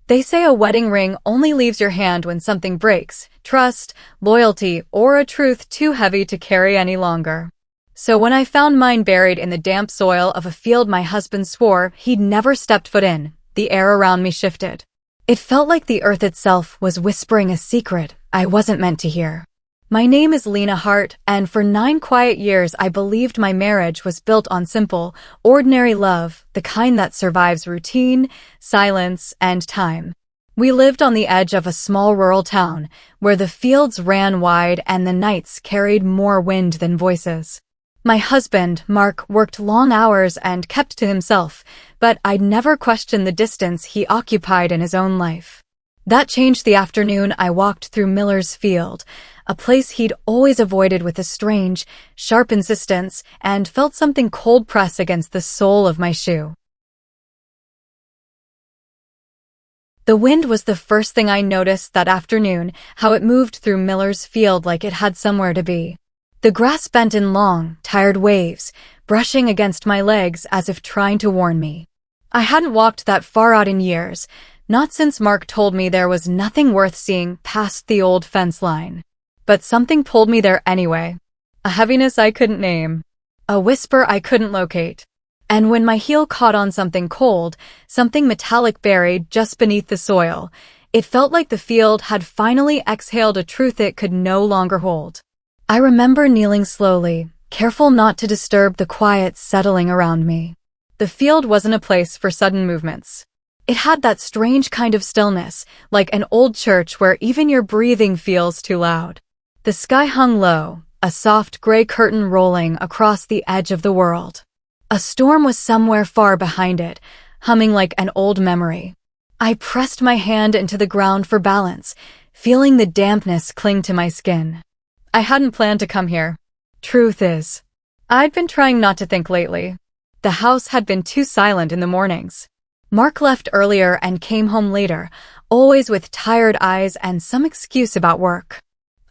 They say a wedding ring only leaves your hand when something breaks, trust, loyalty, or a truth too heavy to carry any longer. So when I found mine buried in the damp soil of a field my husband swore he'd never stepped foot in, the air around me shifted. It felt like the earth itself was whispering a secret I wasn't meant to hear. My name is Lena Hart, and for 9 quiet years I believed my marriage was built on simple, ordinary love, the kind that survives routine, silence, and time. We lived on the edge of a small rural town, where the fields ran wide and the nights carried more wind than voices. My husband, Mark, worked long hours and kept to himself, but I'd never questioned the distance he occupied in his own life. That changed the afternoon I walked through Miller's Field, a place he'd always avoided with a strange, sharp insistence, and felt something cold press against the sole of my shoe. The wind was the first thing I noticed that afternoon, how it moved through Miller's Field like it had somewhere to be. The grass bent in long, tired waves, brushing against my legs as if trying to warn me. I hadn't walked that far out in years, not since Mark told me there was nothing worth seeing past the old fence line. But something pulled me there anyway. A heaviness I couldn't name. A whisper I couldn't locate. And when my heel caught on something cold, something metallic buried just beneath the soil, it felt like the field had finally exhaled a truth it could no longer hold. I remember kneeling slowly, careful not to disturb the quiet settling around me. The field wasn't a place for sudden movements. It had that strange kind of stillness, like an old church where even your breathing feels too loud. The sky hung low, a soft gray curtain rolling across the edge of the world. A storm was somewhere far behind it, humming like an old memory. I pressed my hand into the ground for balance, feeling the dampness cling to my skin. I hadn't planned to come here. Truth is, I'd been trying not to think lately. The house had been too silent in the mornings. Mark left earlier and came home later, always with tired eyes and some excuse about work.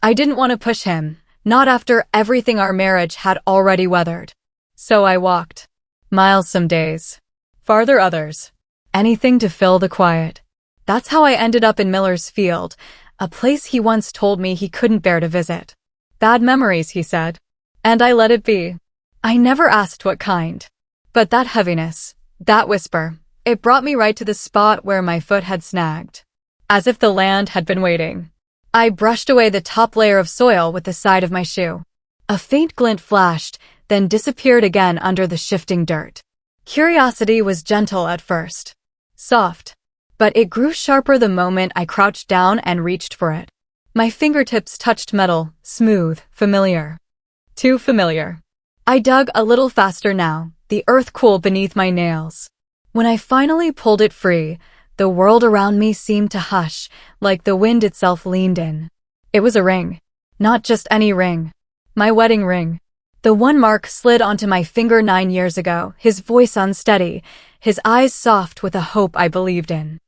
I didn't want to push him, not after everything our marriage had already weathered. So I walked. Miles some days. Farther others. Anything to fill the quiet. That's how I ended up in Miller's Field, a place he once told me he couldn't bear to visit. Bad memories, he said. And I let it be. I never asked what kind. But that heaviness, that whisper, it brought me right to the spot where my foot had snagged. As if the land had been waiting. I brushed away the top layer of soil with the side of my shoe. A faint glint flashed, then disappeared again under the shifting dirt. Curiosity was gentle at first. Soft. But it grew sharper the moment I crouched down and reached for it. My fingertips touched metal, smooth, familiar. Too familiar. I dug a little faster now, the earth cool beneath my nails. When I finally pulled it free, the world around me seemed to hush, like the wind itself leaned in. It was a ring. Not just any ring. My wedding ring. The one Mark slid onto my finger 9 years ago, his voice unsteady, his eyes soft with a hope I believed in.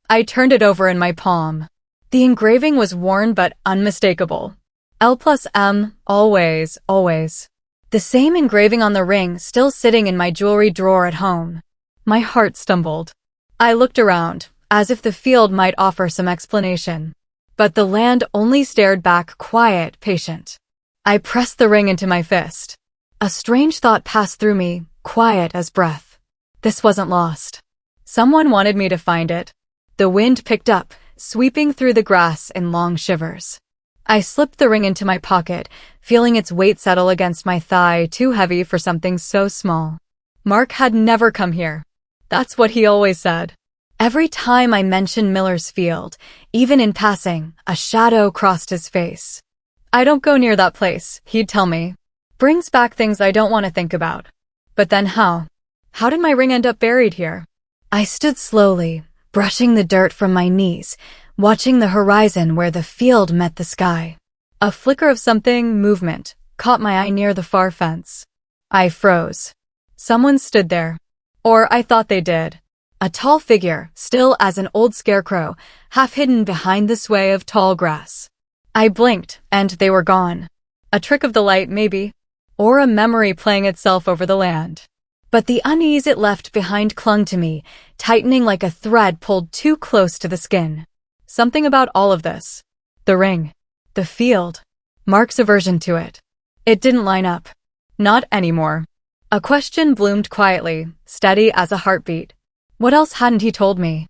I turned it over in my palm. The engraving was worn but unmistakable. L+M, always, always. The same engraving on the ring still sitting in my jewelry drawer at home. My heart stumbled. I looked around, as if the field might offer some explanation. But the land only stared back, quiet, patient. I pressed the ring into my fist. A strange thought passed through me, quiet as breath. This wasn't lost. Someone wanted me to find it. The wind picked up, sweeping through the grass in long shivers. I slipped the ring into my pocket, feeling its weight settle against my thigh, too heavy for something so small. Mark had never come here. That's what he always said. Every time I mentioned Miller's Field, even in passing, a shadow crossed his face. I don't go near that place, he'd tell me. Brings back things I don't want to think about. But then how? How did my ring end up buried here? I stood slowly, brushing the dirt from my knees, watching the horizon where the field met the sky. A flicker of something, movement, caught my eye near the far fence. I froze. Someone stood there. Or I thought they did. A tall figure, still as an old scarecrow, half hidden behind the sway of tall grass. I blinked, and they were gone. A trick of the light, maybe. Or a memory playing itself over the land. But the unease it left behind clung to me, tightening like a thread pulled too close to the skin. Something about all of this. The ring. The field. Mark's aversion to it. It didn't line up. Not anymore. A question bloomed quietly, steady as a heartbeat. What else hadn't he told me?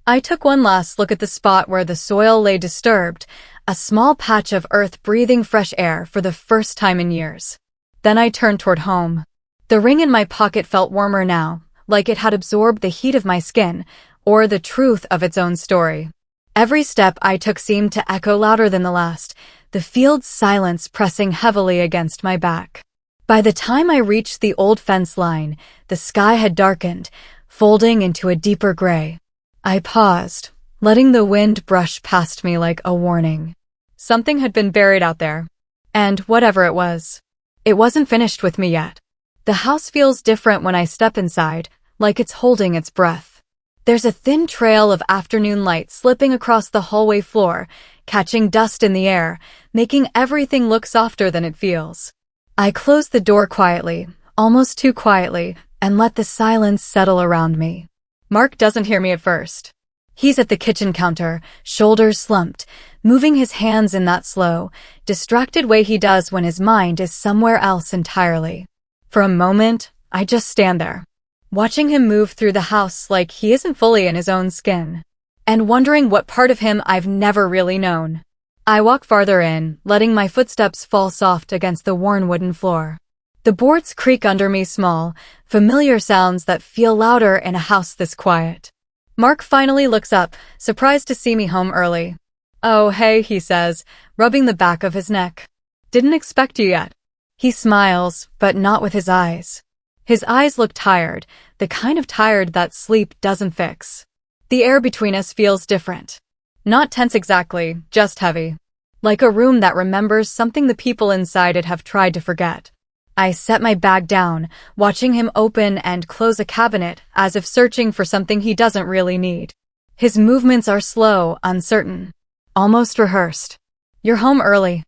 I took one last look at the spot where the soil lay disturbed, a small patch of earth breathing fresh air for the first time in years. Then I turned toward home. The ring in my pocket felt warmer now, like it had absorbed the heat of my skin, or the truth of its own story. Every step I took seemed to echo louder than the last, the field's silence pressing heavily against my back. By the time I reached the old fence line, the sky had darkened, folding into a deeper gray. I paused, letting the wind brush past me like a warning. Something had been buried out there. And whatever it wasn't finished with me yet. The house feels different when I step inside, like it's holding its breath. There's a thin trail of afternoon light slipping across the hallway floor, catching dust in the air, making everything look softer than it feels. I closed the door quietly, almost too quietly, and let the silence settle around me. Mark doesn't hear me at first. He's at the kitchen counter, shoulders slumped, moving his hands in that slow, distracted way he does when his mind is somewhere else entirely. For a moment, I just stand there, watching him move through the house like he isn't fully in his own skin, and wondering what part of him I've never really known. I walk farther in, letting my footsteps fall soft against the worn wooden floor. The boards creak under me, small, familiar sounds that feel louder in a house this quiet. Mark finally looks up, surprised to see me home early. "Oh, hey," he says, rubbing the back of his neck. "Didn't expect you yet." He smiles, but not with his eyes. His eyes look tired, the kind of tired that sleep doesn't fix. The air between us feels different. Not tense exactly, just heavy. Like a room that remembers something the people inside it have tried to forget. I set my bag down, watching him open and close a cabinet as if searching for something he doesn't really need. His movements are slow, uncertain, almost rehearsed. "You're home early,"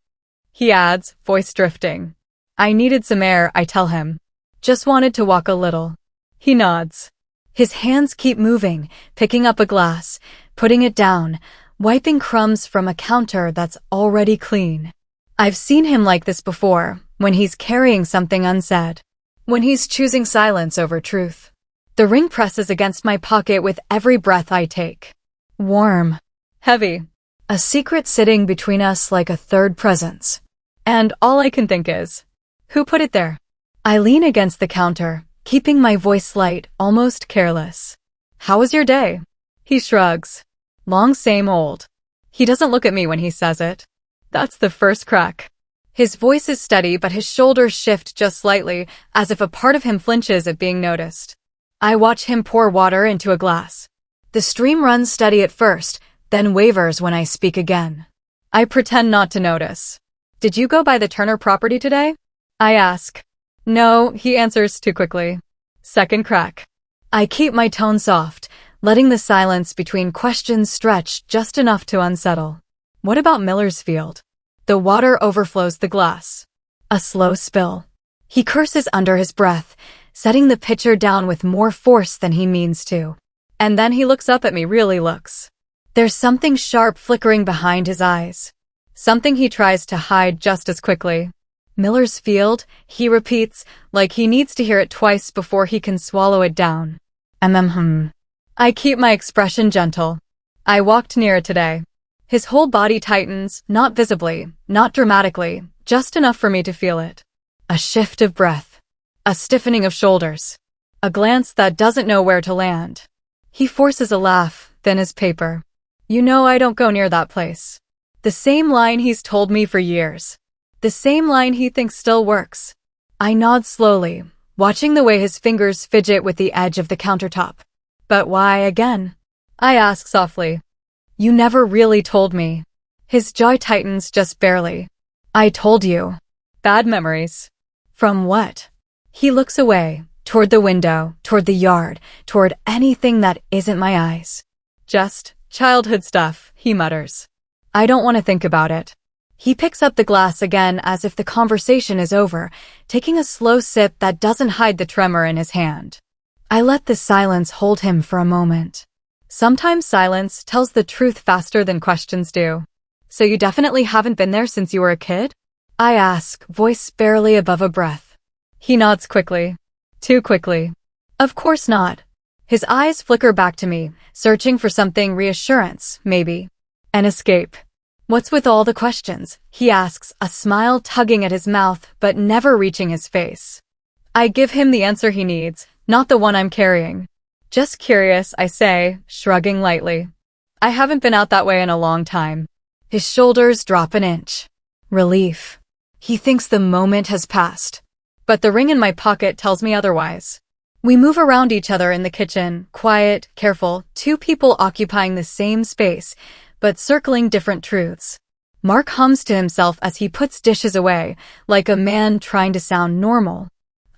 he adds, voice drifting. "I needed some air," I tell him. "Just wanted to walk a little." He nods. His hands keep moving, picking up a glass, putting it down, wiping crumbs from a counter that's already clean. I've seen him like this before, when he's carrying something unsaid. When he's choosing silence over truth. The ring presses against my pocket with every breath I take. Warm. Heavy. A secret sitting between us like a third presence. And all I can think is, who put it there? I lean against the counter, keeping my voice light, almost careless. "How was your day?" He shrugs. "Long, same old." He doesn't look at me when he says it. That's the first crack. His voice is steady, but his shoulders shift just slightly, as if a part of him flinches at being noticed. I watch him pour water into a glass. The stream runs steady at first, then wavers when I speak again. I pretend not to notice. "Did you go by the Turner property today?" I ask. "No," he answers too quickly. Second crack. I keep my tone soft, letting the silence between questions stretch just enough to unsettle. "What about Miller's field?" The water overflows the glass. A slow spill. He curses under his breath, setting the pitcher down with more force than he means to. And then he looks up at me, really looks. There's something sharp flickering behind his eyes. Something he tries to hide just as quickly. "Miller's field," he repeats, like he needs to hear it twice before he can swallow it down. I keep my expression gentle. "I walked near it today." His whole body tightens, not visibly, not dramatically, just enough for me to feel it. A shift of breath. A stiffening of shoulders. A glance that doesn't know where to land. He forces a laugh, thin as paper. "You know I don't go near that place." The same line he's told me for years. The same line he thinks still works. I nod slowly, watching the way his fingers fidget with the edge of the countertop. "But why again?" I ask softly. "You never really told me." His jaw tightens just barely. "I told you." "Bad memories." "From what?" He looks away, toward the window, toward the yard, toward anything that isn't my eyes. "Just childhood stuff," he mutters. "I don't want to think about it." He picks up the glass again as if the conversation is over, taking a slow sip that doesn't hide the tremor in his hand. I let the silence hold him for a moment. Sometimes silence tells the truth faster than questions do. So you definitely haven't been there since you were a kid? I ask, voice barely above a breath. He nods quickly. Too quickly. Of course not. His eyes flicker back to me, searching for something reassurance, maybe. An escape. What's with all the questions? He asks, a smile tugging at his mouth but never reaching his face. I give him the answer he needs, not the one I'm carrying. Just curious, I say, shrugging lightly. I haven't been out that way in a long time. His shoulders drop an inch. Relief. He thinks the moment has passed. But the ring in my pocket tells me otherwise. We move around each other in the kitchen, quiet, careful, two people occupying the same space, but circling different truths. Mark hums to himself as he puts dishes away, like a man trying to sound normal.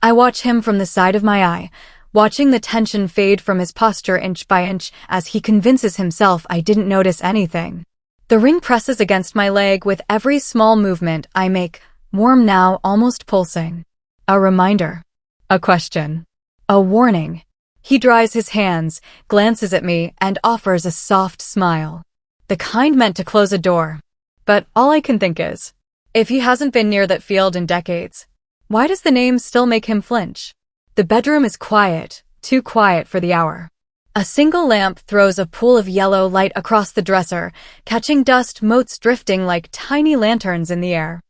I watch him from the side of my eye, watching the tension fade from his posture inch by inch as he convinces himself I didn't notice anything. The ring presses against my leg with every small movement I make, warm now, almost pulsing. A reminder. A question. A warning. He dries his hands, glances at me, and offers a soft smile. The kind meant to close a door. But all I can think is, if he hasn't been near that field in decades, why does the name still make him flinch? The bedroom is quiet, too quiet for the hour. A single lamp throws a pool of yellow light across the dresser, catching dust motes drifting like tiny lanterns in the air.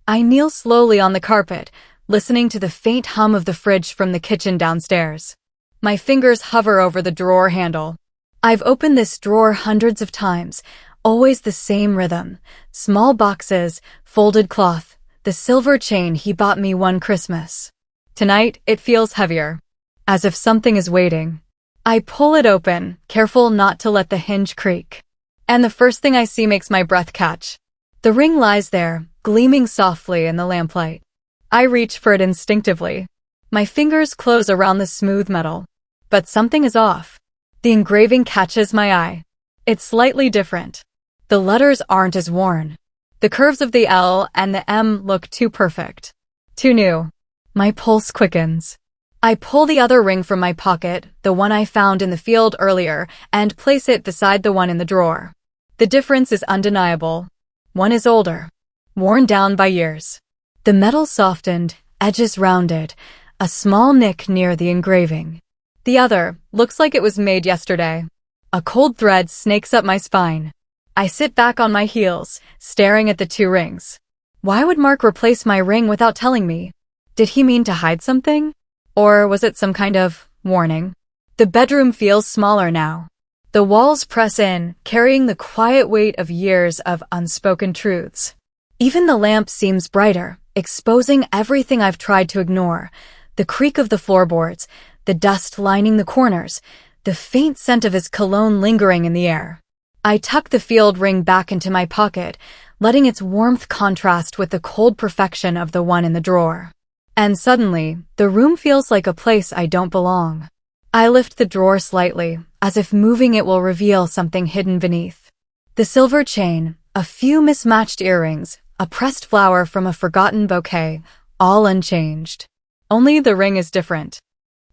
I kneel slowly on the carpet, listening to the faint hum of the fridge from the kitchen downstairs. My fingers hover over the drawer handle. I've opened this drawer hundreds of times, always the same rhythm. Small boxes, folded cloth, the silver chain he bought me one Christmas. Tonight, it feels heavier, as if something is waiting. I pull it open, careful not to let the hinge creak. And the first thing I see makes my breath catch. The ring lies there, gleaming softly in the lamplight. I reach for it instinctively. My fingers close around the smooth metal. But something is off. The engraving catches my eye. It's slightly different. The letters aren't as worn. The curves of the L and the M look too perfect. Too new. My pulse quickens. I pull the other ring from my pocket, the one I found in the field earlier, and place it beside the one in the drawer. The difference is undeniable. One is older, worn down by years. The metal softened, edges rounded, a small nick near the engraving. The other looks like it was made yesterday. A cold thread snakes up my spine. I sit back on my heels, staring at the two rings. Why would Mark replace my ring without telling me? Did he mean to hide something? Or was it some kind of warning? The bedroom feels smaller now. The walls press in, carrying the quiet weight of years of unspoken truths. Even the lamp seems brighter, exposing everything I've tried to ignore. The creak of the floorboards, the dust lining the corners, the faint scent of his cologne lingering in the air. I tuck the field ring back into my pocket, letting its warmth contrast with the cold perfection of the one in the drawer. And suddenly, the room feels like a place I don't belong. I lift the drawer slightly, as if moving it will reveal something hidden beneath. The silver chain, a few mismatched earrings, a pressed flower from a forgotten bouquet, all unchanged. Only the ring is different.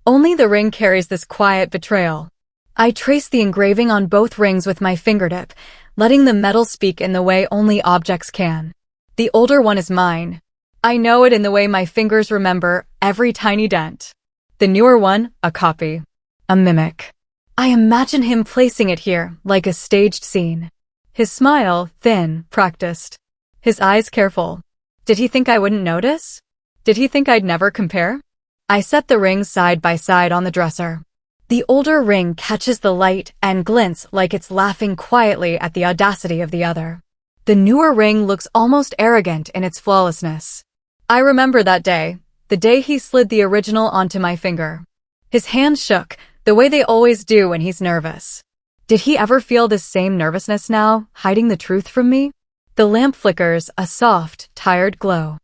Only the ring carries this quiet betrayal. I trace the engraving on both rings with my fingertip, letting the metal speak in the way only objects can. The older one is mine. I know it in the way my fingers remember every tiny dent. The newer one, a copy. A mimic. I imagine him placing it here, like a staged scene. His smile, thin, practiced. His eyes careful. Did he think I wouldn't notice? Did he think I'd never compare? I set the rings side by side on the dresser. The older ring catches the light and glints like it's laughing quietly at the audacity of the other. The newer ring looks almost arrogant in its flawlessness. I remember that day, the day he slid the original onto my finger. His hands shook, the way they always do when he's nervous. Did he ever feel this same nervousness now, hiding the truth from me? The lamp flickers, a soft, tired glow.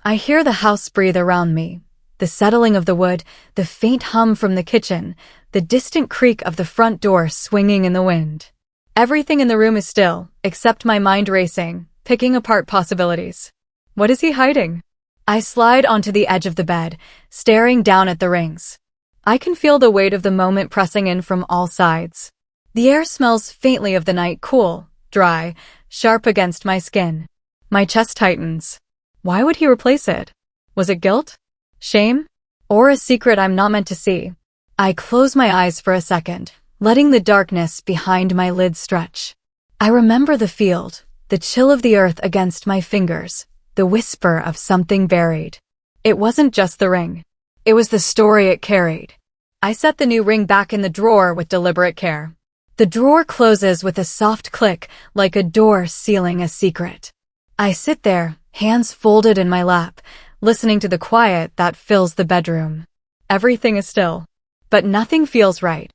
I hear the house breathe around me. The settling of the wood, the faint hum from the kitchen, the distant creak of the front door swinging in the wind. Everything in the room is still, except my mind racing, picking apart possibilities. What is he hiding? I slide onto the edge of the bed, staring down at the rings. I can feel the weight of the moment pressing in from all sides. The air smells faintly of the night, cool, dry, sharp against my skin. My chest tightens. Why would he replace it? Was it guilt? Shame? Or a secret I'm not meant to see? I close my eyes for a second, letting the darkness behind my lids stretch. I remember the field, the chill of the earth against my fingers, the whisper of something buried. It wasn't just the ring. It was the story it carried. I set the new ring back in the drawer with deliberate care. The drawer closes with a soft click, like a door sealing a secret. I sit there, hands folded in my lap, listening to the quiet that fills the bedroom. Everything is still, but nothing feels right.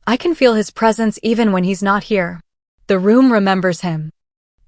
I can feel his presence even when he's not here. The room remembers him.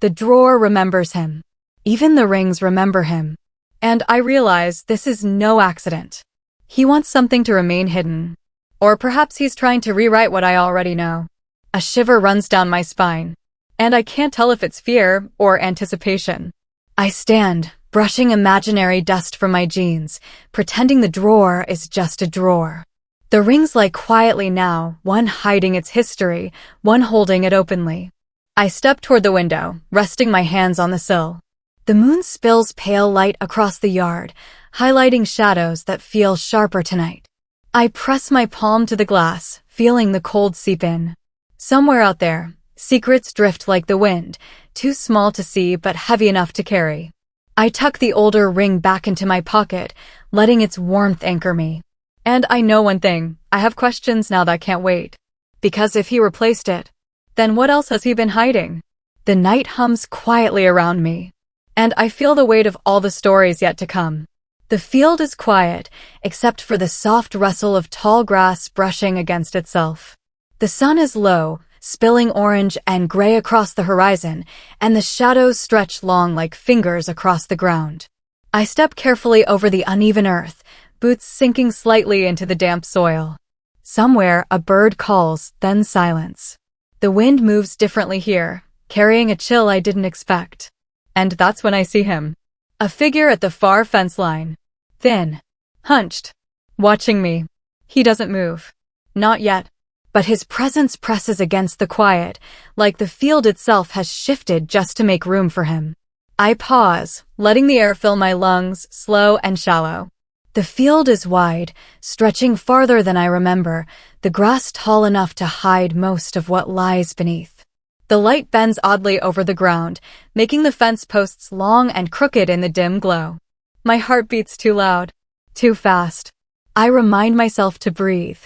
The drawer remembers him. Even the rings remember him. And I realize this is no accident. He wants something to remain hidden. Or perhaps he's trying to rewrite what I already know. A shiver runs down my spine. And I can't tell if it's fear or anticipation. I stand, brushing imaginary dust from my jeans, pretending the drawer is just a drawer. The rings lie quietly now, one hiding its history, one holding it openly. I step toward the window, resting my hands on the sill. The moon spills pale light across the yard, highlighting shadows that feel sharper tonight. I press my palm to the glass, feeling the cold seep in. Somewhere out there, secrets drift like the wind, too small to see but heavy enough to carry. I tuck the older ring back into my pocket, letting its warmth anchor me. And I know one thing, I have questions now that can't wait. Because if he replaced it, then what else has he been hiding? The night hums quietly around me. And I feel the weight of all the stories yet to come. The field is quiet, except for the soft rustle of tall grass brushing against itself. The sun is low, spilling orange and gray across the horizon, and the shadows stretch long like fingers across the ground. I step carefully over the uneven earth, boots sinking slightly into the damp soil. Somewhere, a bird calls, then silence. The wind moves differently here, carrying a chill I didn't expect. And that's when I see him. A figure at the far fence line. Thin. Hunched. Watching me. He doesn't move. Not yet. But his presence presses against the quiet, like the field itself has shifted just to make room for him. I pause, letting the air fill my lungs, slow and shallow. The field is wide, stretching farther than I remember, the grass tall enough to hide most of what lies beneath. The light bends oddly over the ground, making the fence posts long and crooked in the dim glow. My heart beats too loud, too fast. I remind myself to breathe.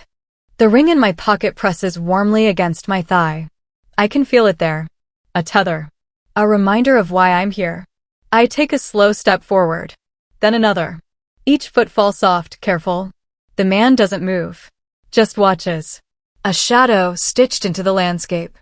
The ring in my pocket presses warmly against my thigh. I can feel it there. A tether. A reminder of why I'm here. I take a slow step forward. Then another. Each footfall soft, careful. The man doesn't move. Just watches. A shadow stitched into the landscape.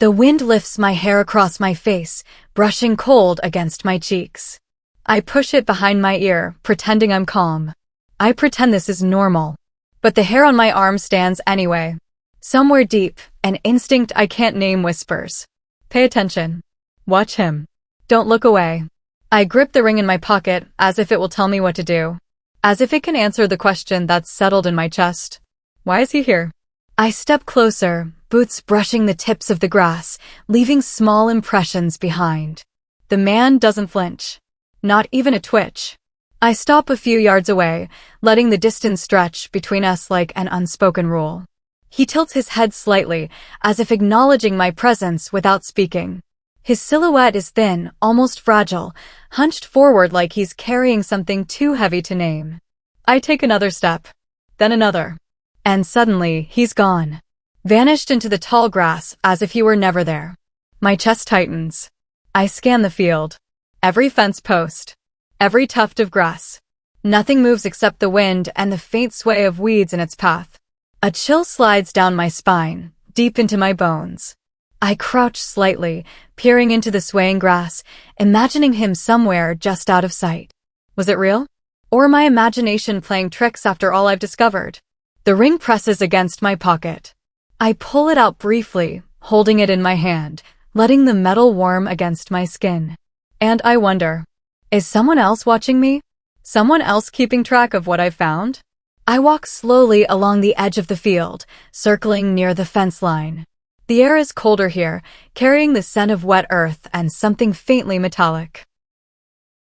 The wind lifts my hair across my face, brushing cold against my cheeks. I push it behind my ear, pretending I'm calm. I pretend this is normal. But the hair on my arm stands anyway. Somewhere deep, an instinct I can't name whispers. Pay attention. Watch him. Don't look away. I grip the ring in my pocket, as if it will tell me what to do. As if it can answer the question that's settled in my chest. Why is he here? I step closer, boots brushing the tips of the grass, leaving small impressions behind. The man doesn't flinch. Not even a twitch. I stop a few yards away, letting the distance stretch between us like an unspoken rule. He tilts his head slightly, as if acknowledging my presence without speaking. His silhouette is thin, almost fragile, hunched forward like he's carrying something too heavy to name. I take another step. Then another. And suddenly, he's gone. Vanished into the tall grass as if he were never there. My chest tightens. I scan the field. Every fence post. Every tuft of grass. Nothing moves except the wind and the faint sway of weeds in its path. A chill slides down my spine, deep into my bones. I crouch slightly, peering into the swaying grass, imagining him somewhere just out of sight. Was it real? Or my imagination playing tricks after all I've discovered? The ring presses against my pocket. I pull it out briefly, holding it in my hand, letting the metal warm against my skin. And I wonder, is someone else watching me? Someone else keeping track of what I've found? I walk slowly along the edge of the field, circling near the fence line. The air is colder here, carrying the scent of wet earth and something faintly metallic.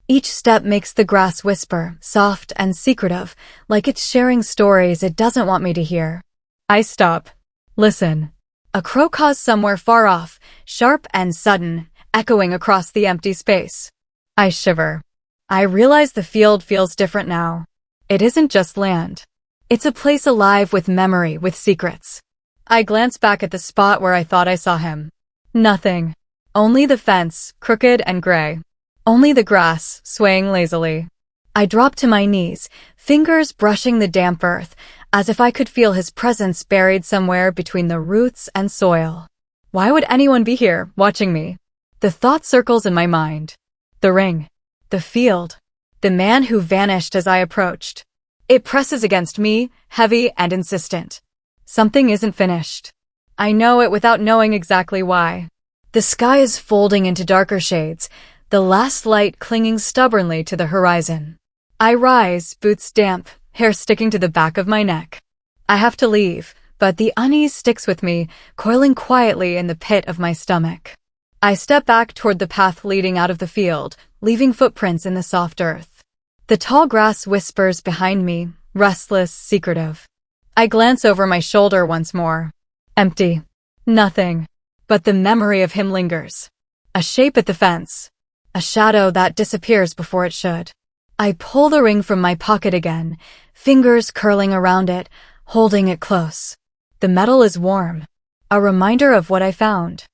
Each step makes the grass whisper, soft and secretive, like it's sharing stories it doesn't want me to hear. I stop. Listen. A crow caws somewhere far off, sharp and sudden, echoing across the empty space. I shiver. I realize the field feels different now. It isn't just land. It's a place alive with memory, with secrets. I glance back at the spot where I thought I saw him. Nothing. Only the fence, crooked and gray. Only the grass, swaying lazily. I drop to my knees, fingers brushing the damp earth, as if I could feel his presence buried somewhere between the roots and soil. Why would anyone be here, watching me? The thought circles in my mind. The ring. The field. The man who vanished as I approached. It presses against me, heavy and insistent. Something isn't finished. I know it without knowing exactly why. The sky is folding into darker shades, the last light clinging stubbornly to the horizon. I rise, boots damp, hair sticking to the back of my neck. I have to leave, but the unease sticks with me, coiling quietly in the pit of my stomach. I step back toward the path leading out of the field, leaving footprints in the soft earth. The tall grass whispers behind me, restless, secretive. I glance over my shoulder once more. Empty. Nothing. But the memory of him lingers. A shape at the fence. A shadow that disappears before it should. I pull the ring from my pocket again, fingers curling around it, holding it close. The metal is warm. A reminder of what I found.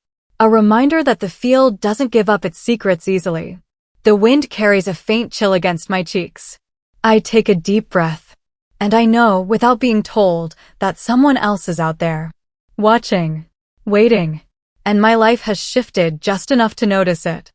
A reminder that the field doesn't give up its secrets easily. The wind carries a faint chill against my cheeks. I take a deep breath. And I know, without being told, that someone else is out there. Watching. Waiting. And my life has shifted just enough to notice it.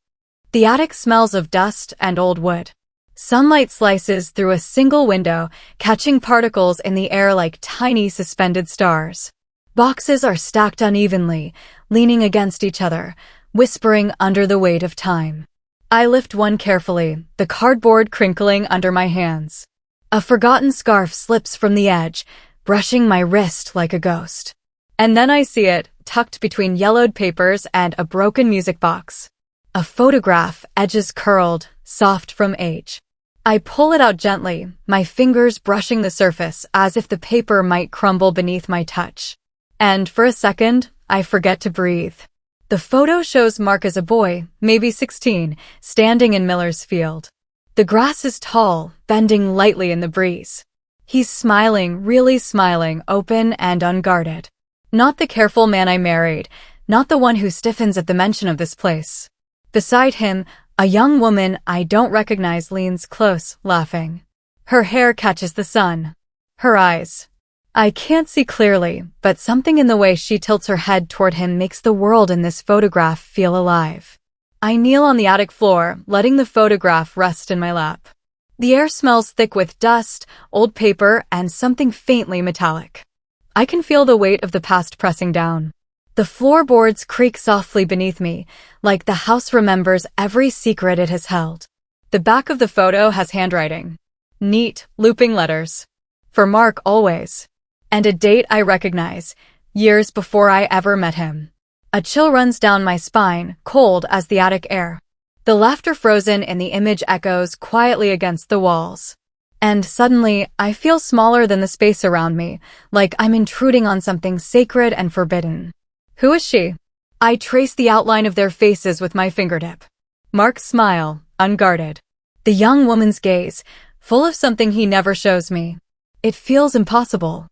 The attic smells of dust and old wood. Sunlight slices through a single window, catching particles in the air like tiny suspended stars. Boxes are stacked unevenly, leaning against each other, whispering under the weight of time. I lift one carefully, the cardboard crinkling under my hands. A forgotten scarf slips from the edge, brushing my wrist like a ghost. And then I see it, tucked between yellowed papers and a broken music box. A photograph, edges curled, soft from age. I pull it out gently, my fingers brushing the surface as if the paper might crumble beneath my touch. And for a second, I forget to breathe. The photo shows Mark as a boy, maybe 16, standing in Miller's field. The grass is tall, bending lightly in the breeze. He's smiling, really smiling, open and unguarded. Not the careful man I married, not the one who stiffens at the mention of this place. Beside him, a young woman I don't recognize leans close, laughing. Her hair catches the sun. Her eyes. I can't see clearly, but something in the way she tilts her head toward him makes the world in this photograph feel alive. I kneel on the attic floor, letting the photograph rest in my lap. The air smells thick with dust, old paper, and something faintly metallic. I can feel the weight of the past pressing down. The floorboards creak softly beneath me, like the house remembers every secret it has held. The back of the photo has handwriting. Neat, looping letters. For Mark always. And a date I recognize, years before I ever met him. A chill runs down my spine, cold as the attic air. The laughter frozen in the image echoes quietly against the walls. And suddenly, I feel smaller than the space around me, like I'm intruding on something sacred and forbidden. Who is she? I trace the outline of their faces with my fingertip. Mark's smile, unguarded. The young woman's gaze, full of something he never shows me. It feels impossible.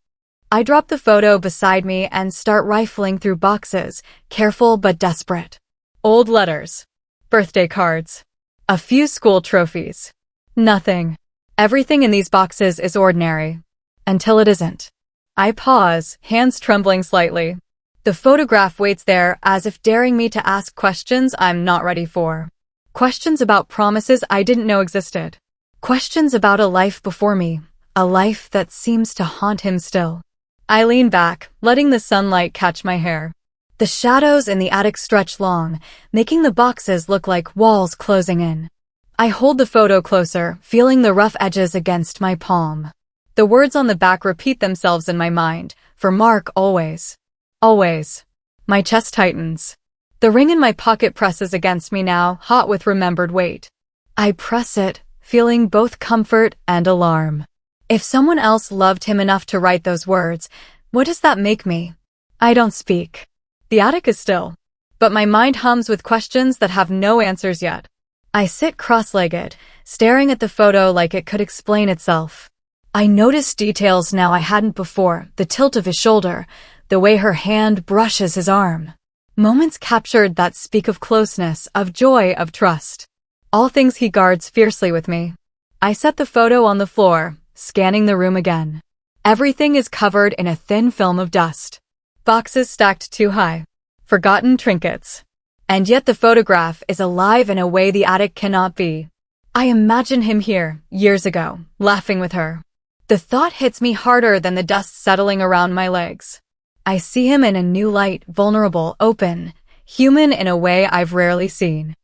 I drop the photo beside me and start rifling through boxes, careful but desperate. Old letters. Birthday cards. A few school trophies. Nothing. Everything in these boxes is ordinary. Until it isn't. I pause, hands trembling slightly. The photograph waits there as if daring me to ask questions I'm not ready for. Questions about promises I didn't know existed. Questions about a life before me, a life that seems to haunt him still. I lean back, letting the sunlight catch my hair. The shadows in the attic stretch long, making the boxes look like walls closing in. I hold the photo closer, feeling the rough edges against my palm. The words on the back repeat themselves in my mind, for Mark always. Always. My chest tightens. The ring in my pocket presses against me now, hot with remembered weight. I press it, feeling both comfort and alarm. If someone else loved him enough to write those words, what does that make me? I don't speak. The attic is still, but my mind hums with questions that have no answers yet. I sit cross-legged, staring at the photo like it could explain itself. I notice details now I hadn't before, the tilt of his shoulder, the way her hand brushes his arm. Moments captured that speak of closeness, of joy, of trust. All things he guards fiercely with me. I set the photo on the floor, scanning the room again. Everything is covered in a thin film of dust. Boxes stacked too high. Forgotten trinkets. And yet the photograph is alive in a way the attic cannot be. I imagine him here, years ago, laughing with her. The thought hits me harder than the dust settling around my legs. I see him in a new light, vulnerable, open, human in a way I've rarely seen.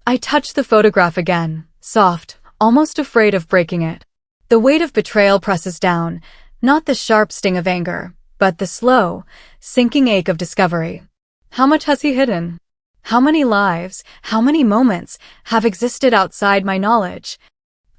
I touch the photograph again, soft, almost afraid of breaking it. The weight of betrayal presses down, not the sharp sting of anger, but the slow, sinking ache of discovery. How much has he hidden? How many lives, how many moments have existed outside my knowledge?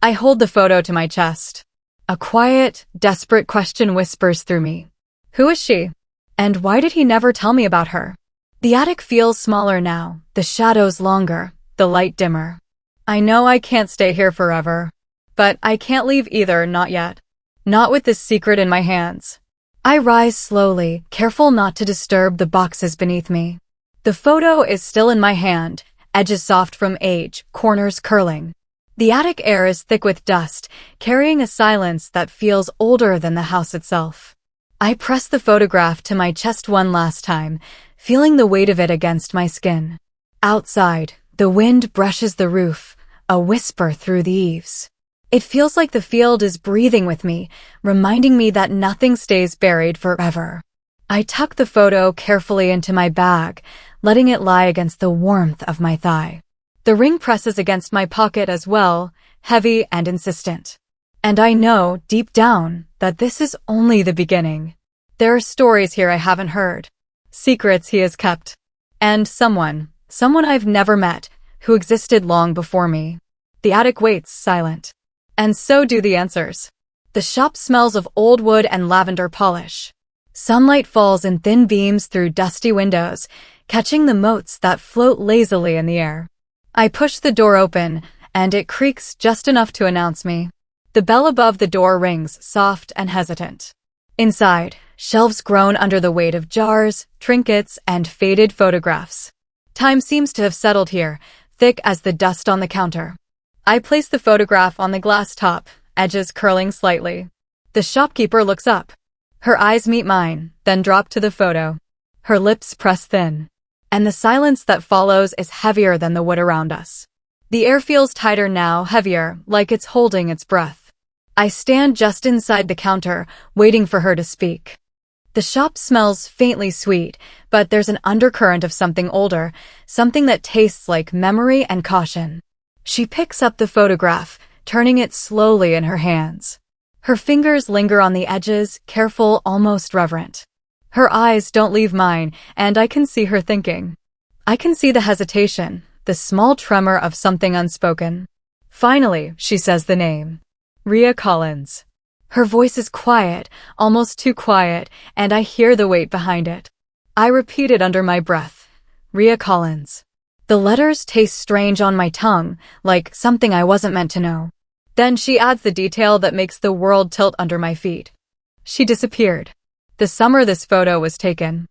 I hold the photo to my chest. A quiet, desperate question whispers through me. Who is she? And why did he never tell me about her? The attic feels smaller now, the shadows longer, the light dimmer. I know I can't stay here forever. But I can't leave either, not yet. Not with this secret in my hands. I rise slowly, careful not to disturb the boxes beneath me. The photo is still in my hand, edges soft from age, corners curling. The attic air is thick with dust, carrying a silence that feels older than the house itself. I press the photograph to my chest one last time, feeling the weight of it against my skin. Outside, the wind brushes the roof, a whisper through the eaves. It feels like the field is breathing with me, reminding me that nothing stays buried forever. I tuck the photo carefully into my bag, letting it lie against the warmth of my thigh. The ring presses against my pocket as well, heavy and insistent. And I know, deep down, that this is only the beginning. There are stories here I haven't heard. Secrets he has kept. And someone I've never met, who existed long before me. The attic waits, silent. And so do the answers. The shop smells of old wood and lavender polish. Sunlight falls in thin beams through dusty windows, catching the motes that float lazily in the air. I push the door open, and it creaks just enough to announce me. The bell above the door rings, soft and hesitant. Inside, shelves groan under the weight of jars, trinkets, and faded photographs. Time seems to have settled here, thick as the dust on the counter. I place the photograph on the glass top, edges curling slightly. The shopkeeper looks up. Her eyes meet mine, then drop to the photo. Her lips press thin. And the silence that follows is heavier than the wood around us. The air feels tighter now, heavier, like it's holding its breath. I stand just inside the counter, waiting for her to speak. The shop smells faintly sweet, but there's an undercurrent of something older, something that tastes like memory and caution. She picks up the photograph, turning it slowly in her hands. Her fingers linger on the edges, careful, almost reverent. Her eyes don't leave mine, and I can see her thinking. I can see the hesitation, the small tremor of something unspoken. Finally, she says the name. Rhea Collins. Her voice is quiet, almost too quiet, and I hear the weight behind it. I repeat it under my breath. Rhea Collins. The letters taste strange on my tongue, like something I wasn't meant to know. Then she adds the detail that makes the world tilt under my feet. She disappeared. The summer this photo was taken.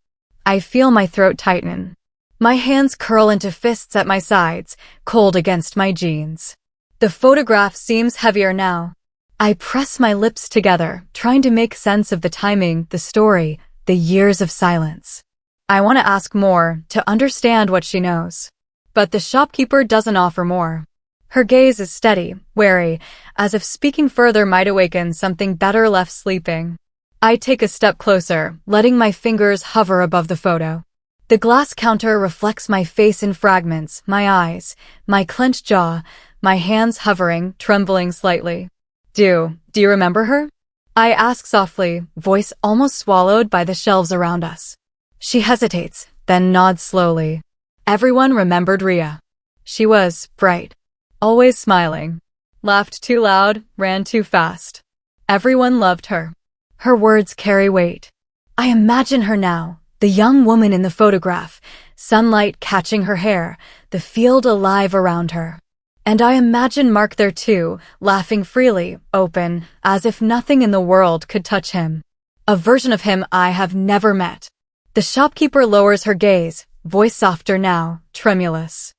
I feel my throat tighten. My hands curl into fists at my sides, cold against my jeans. The photograph seems heavier now. I press my lips together, trying to make sense of the timing, the story, the years of silence. I want to ask more, to understand what she knows. But the shopkeeper doesn't offer more. Her gaze is steady, wary, as if speaking further might awaken something better left sleeping. I take a step closer, letting my fingers hover above the photo. The glass counter reflects my face in fragments, my eyes, my clenched jaw, my hands hovering, trembling slightly. Do you remember her? I ask softly, voice almost swallowed by the shelves around us. She hesitates, then nods slowly. Everyone remembered Rhea. She was bright, always smiling, laughed too loud, ran too fast. Everyone loved her. Her words carry weight. I imagine her now, the young woman in the photograph, sunlight catching her hair, the field alive around her. And I imagine Mark there too, laughing freely, open, as if nothing in the world could touch him. A version of him I have never met. The shopkeeper lowers her gaze, voice softer now, tremulous.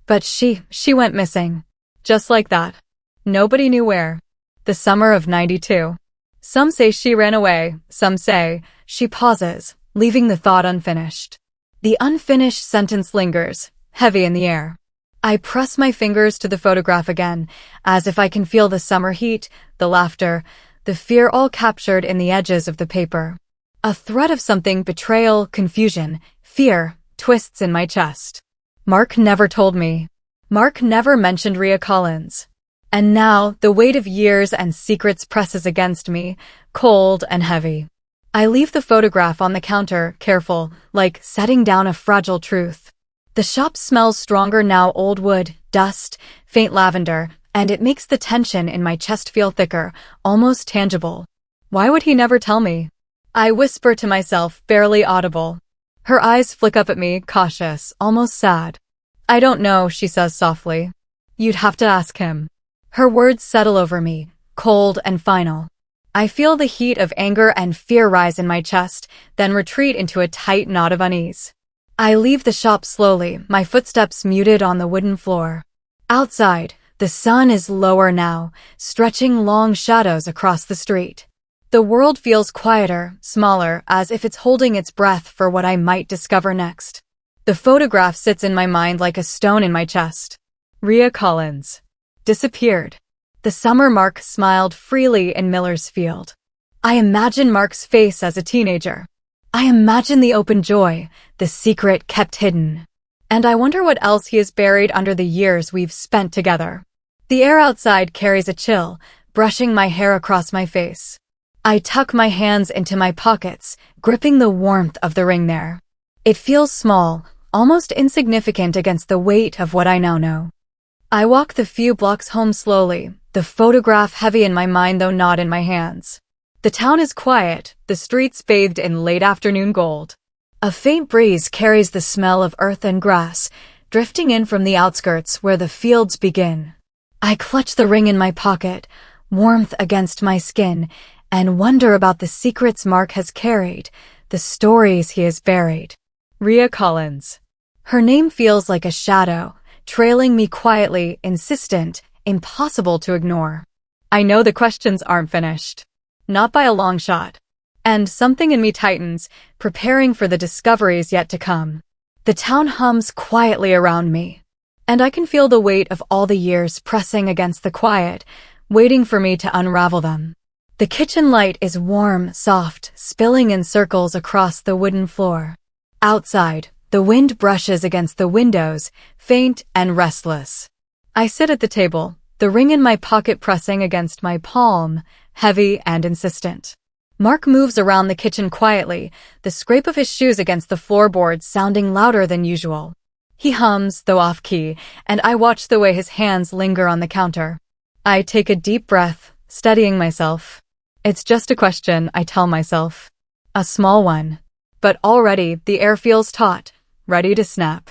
But she went missing. Just like that. Nobody knew where. The summer of '92. Some say she ran away, some say she pauses, leaving the thought unfinished. The unfinished sentence lingers, heavy in the air. I press my fingers to the photograph again, as if I can feel the summer heat, the laughter, the fear all captured in the edges of the paper. A thread of something, betrayal, confusion, fear, twists in my chest. Mark never told me. Mark never mentioned Rhea Collins. And now, the weight of years and secrets presses against me, cold and heavy. I leave the photograph on the counter, careful, like setting down a fragile truth. The shop smells stronger now, old wood, dust, faint lavender, and it makes the tension in my chest feel thicker, almost tangible. Why would he never tell me? I whisper to myself, barely audible. Her eyes flick up at me, cautious, almost sad. I don't know, she says softly. You'd have to ask him. Her words settle over me, cold and final. I feel the heat of anger and fear rise in my chest, then retreat into a tight knot of unease. I leave the shop slowly, my footsteps muted on the wooden floor. Outside, the sun is lower now, stretching long shadows across the street. The world feels quieter, smaller, as if it's holding its breath for what I might discover next. The photograph sits in my mind like a stone in my chest. Rhea Collins. Disappeared. The summer Mark smiled freely in Miller's Field. I imagine Mark's face as a teenager. I imagine the open joy, the secret kept hidden. And I wonder what else he has buried under the years we've spent together. The air outside carries a chill, brushing my hair across my face. I tuck my hands into my pockets, gripping the warmth of the ring there. It feels small, almost insignificant against the weight of what I now know. I walk the few blocks home slowly, the photograph heavy in my mind though not in my hands. The town is quiet, the streets bathed in late afternoon gold. A faint breeze carries the smell of earth and grass, drifting in from the outskirts where the fields begin. I clutch the ring in my pocket, warmth against my skin, and wonder about the secrets Mark has carried, the stories he has buried. Rhea Collins. Her name feels like a shadow, trailing me quietly, insistent, impossible to ignore. I know the questions aren't finished. Not by a long shot. And something in me tightens, preparing for the discoveries yet to come. The town hums quietly around me. And I can feel the weight of all the years pressing against the quiet, waiting for me to unravel them. The kitchen light is warm, soft, spilling in circles across the wooden floor. Outside, the wind brushes against the windows, faint and restless. I sit at the table, the ring in my pocket pressing against my palm, heavy and insistent. Mark moves around the kitchen quietly, the scrape of his shoes against the floorboards sounding louder than usual. He hums, though off-key, and I watch the way his hands linger on the counter. I take a deep breath, steadying myself. It's just a question, I tell myself. A small one. But already, the air feels taut, ready to snap.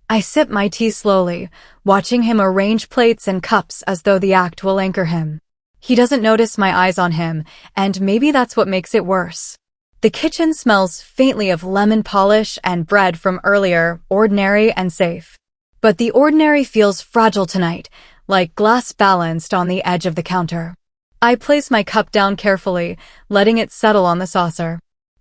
I sip my tea slowly, watching him arrange plates and cups as though the act will anchor him. He doesn't notice my eyes on him, and maybe that's what makes it worse. The kitchen smells faintly of lemon polish and bread from earlier, ordinary and safe. But the ordinary feels fragile tonight, like glass balanced on the edge of the counter. I place my cup down carefully, letting it settle on the saucer.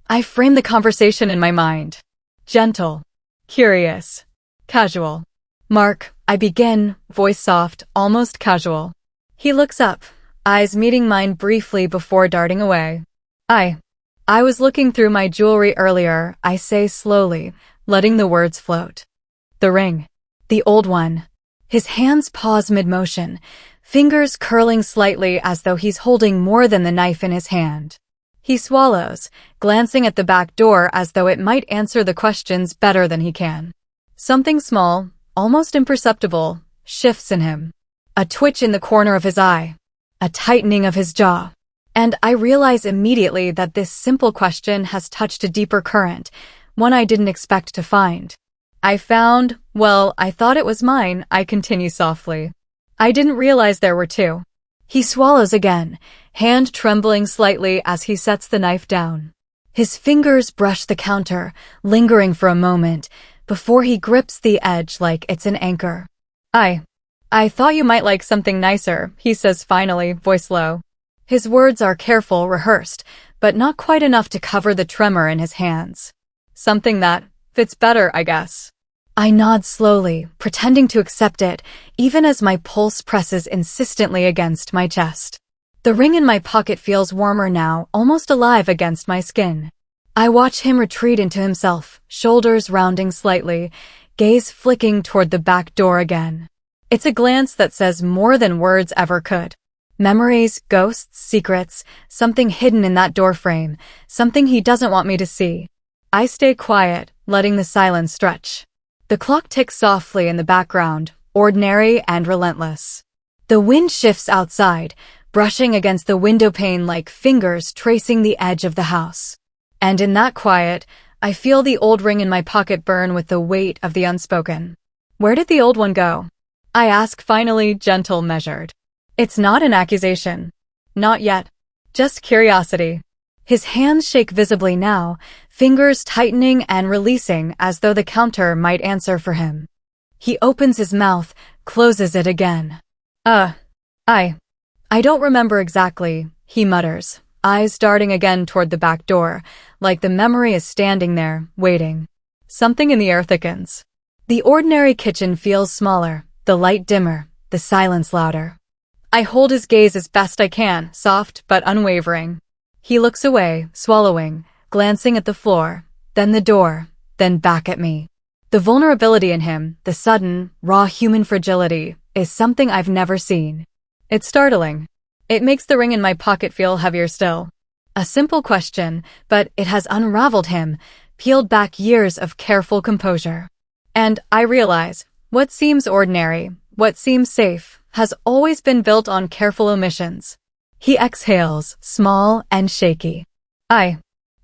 I frame the conversation in my mind. Gentle. Curious. Casual. Mark, I begin, voice soft, almost casual. He looks up, eyes meeting mine briefly before darting away. I was looking through my jewelry earlier, I say slowly, letting the words float. The ring. The old one. His hands pause mid-motion, fingers curling slightly as though he's holding more than the knife in his hand. He swallows, glancing at the back door as though it might answer the questions better than he can. Something small, almost imperceptible, shifts in him. A twitch in the corner of his eye. A tightening of his jaw. And I realize immediately that this simple question has touched a deeper current, one I didn't expect to find. I thought it was mine, I continue softly. I didn't realize there were two. He swallows again, hand trembling slightly as he sets the knife down. His fingers brush the counter, lingering for a moment, before he grips the edge like it's an anchor. I thought you might like something nicer, he says finally, voice low. His words are careful, rehearsed, but not quite enough to cover the tremor in his hands. Something that fits better, I guess. I nod slowly, pretending to accept it, even as my pulse presses insistently against my chest. The ring in my pocket feels warmer now, almost alive against my skin. I watch him retreat into himself, shoulders rounding slightly, gaze flicking toward the back door again. It's a glance that says more than words ever could. Memories, ghosts, secrets, something hidden in that doorframe, something he doesn't want me to see. I stay quiet, letting the silence stretch. The clock ticks softly in the background, ordinary and relentless. The wind shifts outside, brushing against the window pane like fingers tracing the edge of the house. And in that quiet, I feel the old ring in my pocket burn with the weight of the unspoken. Where did the old one go? I ask finally, gentle, measured. It's not an accusation. Not yet. Just curiosity. His hands shake visibly now, fingers tightening and releasing as though the counter might answer for him. He opens his mouth, closes it again. I don't remember exactly, he mutters, eyes darting again toward the back door, like the memory is standing there, waiting. Something in the air thickens. The ordinary kitchen feels smaller, the light dimmer, the silence louder. I hold his gaze as best I can, soft but unwavering. He looks away, swallowing, glancing at the floor, then the door, then back at me. The vulnerability in him, the sudden, raw human fragility, is something I've never seen. It's startling. It makes the ring in my pocket feel heavier still. A simple question, but it has unraveled him, peeled back years of careful composure. And I realize, what seems ordinary, what seems safe, has always been built on careful omissions. He exhales, small and shaky. I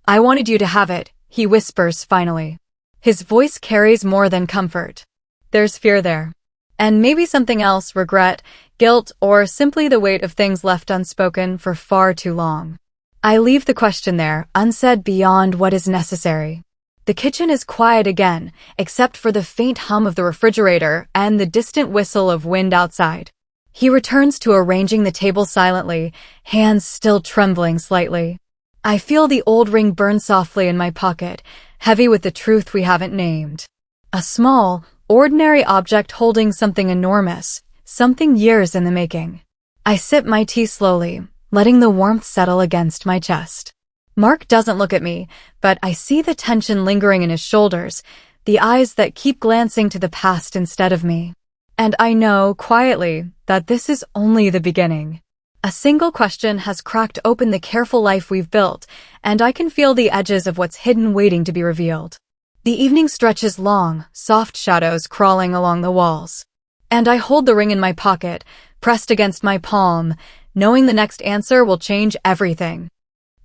wanted you to have it, he whispers finally. His voice carries more than comfort. There's fear there. And maybe something else, regret, guilt, or simply the weight of things left unspoken for far too long. I leave the question there, unsaid beyond what is necessary. The kitchen is quiet again, except for the faint hum of the refrigerator and the distant whistle of wind outside. He returns to arranging the table silently, hands still trembling slightly. I feel the old ring burn softly in my pocket, heavy with the truth we haven't named. A small, ordinary object holding something enormous, something years in the making. I sip my tea slowly, letting the warmth settle against my chest. Mark doesn't look at me, but I see the tension lingering in his shoulders, the eyes that keep glancing to the past instead of me. And I know, quietly, that this is only the beginning. A single question has cracked open the careful life we've built, and I can feel the edges of what's hidden waiting to be revealed. The evening stretches long, soft shadows crawling along the walls. And I hold the ring in my pocket, pressed against my palm, knowing the next answer will change everything.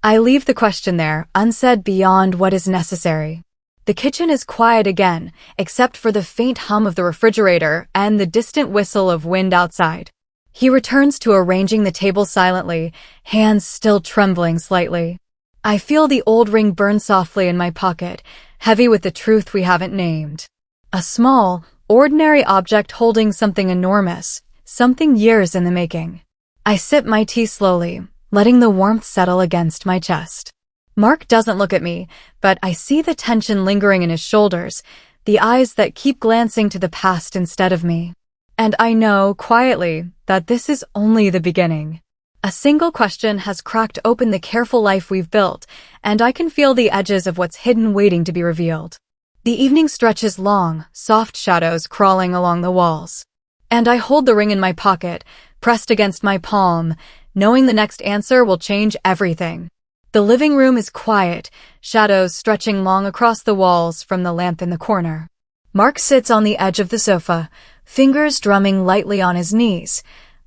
I leave the question there, unsaid beyond what is necessary. The kitchen is quiet again, except for the faint hum of the refrigerator and the distant whistle of wind outside. He returns to arranging the table silently, hands still trembling slightly. I feel the old ring burn softly in my pocket, heavy with the truth we haven't named. A small, ordinary object holding something enormous, something years in the making. I sip my tea slowly, letting the warmth settle against my chest. Mark doesn't look at me, but I see the tension lingering in his shoulders, the eyes that keep glancing to the past instead of me. And I know, quietly, that this is only the beginning. A single question has cracked open the careful life we've built, and I can feel the edges of what's hidden waiting to be revealed. The evening stretches long, soft shadows crawling along the walls. And I hold the ring in my pocket, pressed against my palm, knowing the next answer will change everything. The living room is quiet, shadows stretching long across the walls from the lamp in the corner. Mark sits on the edge of the sofa, fingers drumming lightly on his knees,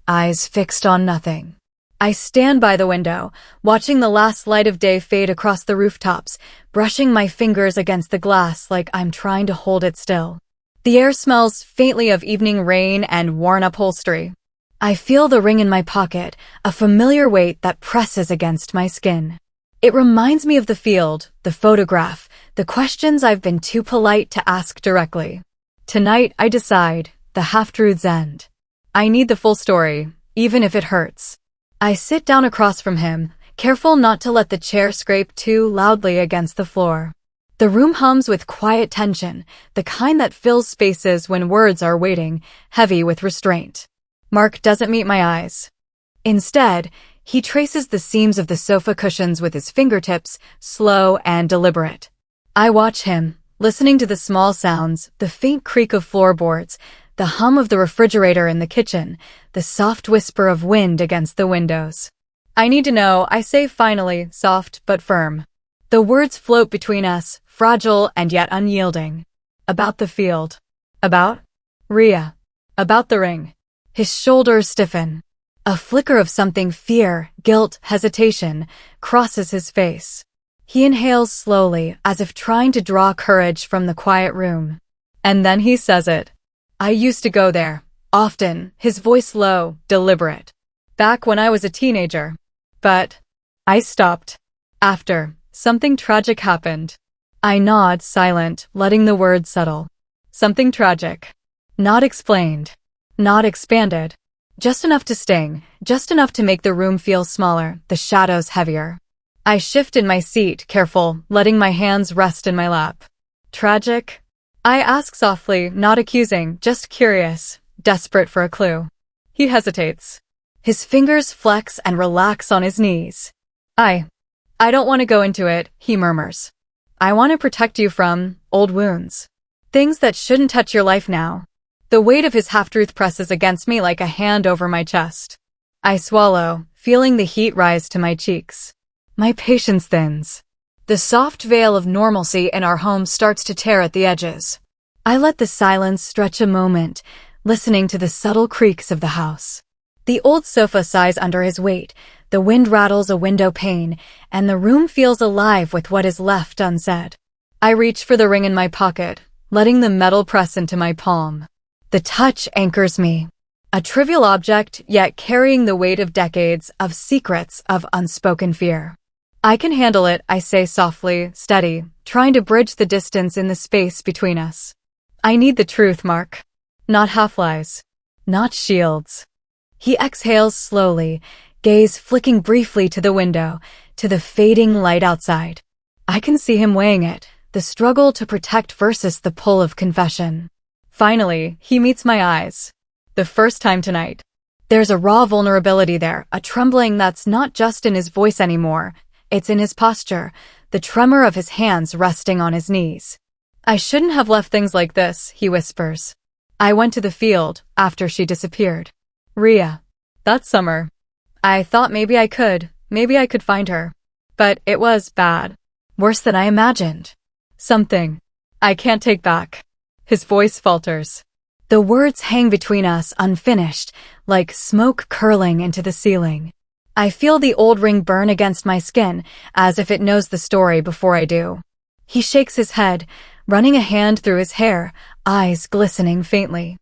eyes fixed on nothing. I stand by the window, watching the last light of day fade across the rooftops, brushing my fingers against the glass like I'm trying to hold it still. The air smells faintly of evening rain and worn upholstery. I feel the ring in my pocket, a familiar weight that presses against my skin. It reminds me of the field, the photograph, the questions I've been too polite to ask directly. Tonight, I decide, the half-truths end. I need the full story, even if it hurts. I sit down across from him, careful not to let the chair scrape too loudly against the floor. The room hums with quiet tension, the kind that fills spaces when words are waiting, heavy with restraint. Mark doesn't meet my eyes. Instead, he traces the seams of the sofa cushions with his fingertips, slow and deliberate. I watch him, listening to the small sounds, the faint creak of floorboards, the hum of the refrigerator in the kitchen, the soft whisper of wind against the windows. I need to know, I say finally, soft but firm. The words float between us, fragile and yet unyielding. About the field. About Rhea. About the ring. His shoulders stiffen. A flicker of something, fear, guilt, hesitation, crosses his face. He inhales slowly, as if trying to draw courage from the quiet room. And then he says it. I used to go there, often, his voice low, deliberate. Back when I was a teenager. But I stopped. After something tragic happened. I nod, silent, letting the words settle. Something tragic. Not explained. Not expanded. Just enough to sting, just enough to make the room feel smaller, the shadows heavier. I shift in my seat, careful, letting my hands rest in my lap. Tragic? I ask softly, not accusing, just curious, desperate for a clue. He hesitates. His fingers flex and relax on his knees. I don't want to go into it, he murmurs. I want to protect you from old wounds. Things that shouldn't touch your life now. The weight of his half-truth presses against me like a hand over my chest. I swallow, feeling the heat rise to my cheeks. My patience thins. The soft veil of normalcy in our home starts to tear at the edges. I let the silence stretch a moment, listening to the subtle creaks of the house. The old sofa sighs under his weight, the wind rattles a window pane, and the room feels alive with what is left unsaid. I reach for the ring in my pocket, letting the metal press into my palm. The touch anchors me. A trivial object, yet carrying the weight of decades, of secrets, of unspoken fear. I can handle it, I say softly, steady, trying to bridge the distance in the space between us. I need the truth, Mark. Not half-lies. Not shields. He exhales slowly, gaze flicking briefly to the window, to the fading light outside. I can see him weighing it, the struggle to protect versus the pull of confession. Finally, he meets my eyes. The first time tonight. There's a raw vulnerability there, a trembling that's not just in his voice anymore. It's in his posture, the tremor of his hands resting on his knees. I shouldn't have left things like this, he whispers. I went to the field, after she disappeared. Rhea. That summer. I thought maybe I could find her. But it was bad. Worse than I imagined. Something I can't take back. His voice falters. The words hang between us unfinished, like smoke curling into the ceiling. I feel the old ring burn against my skin, as if it knows the story before I do. He shakes his head, running a hand through his hair, eyes glistening faintly.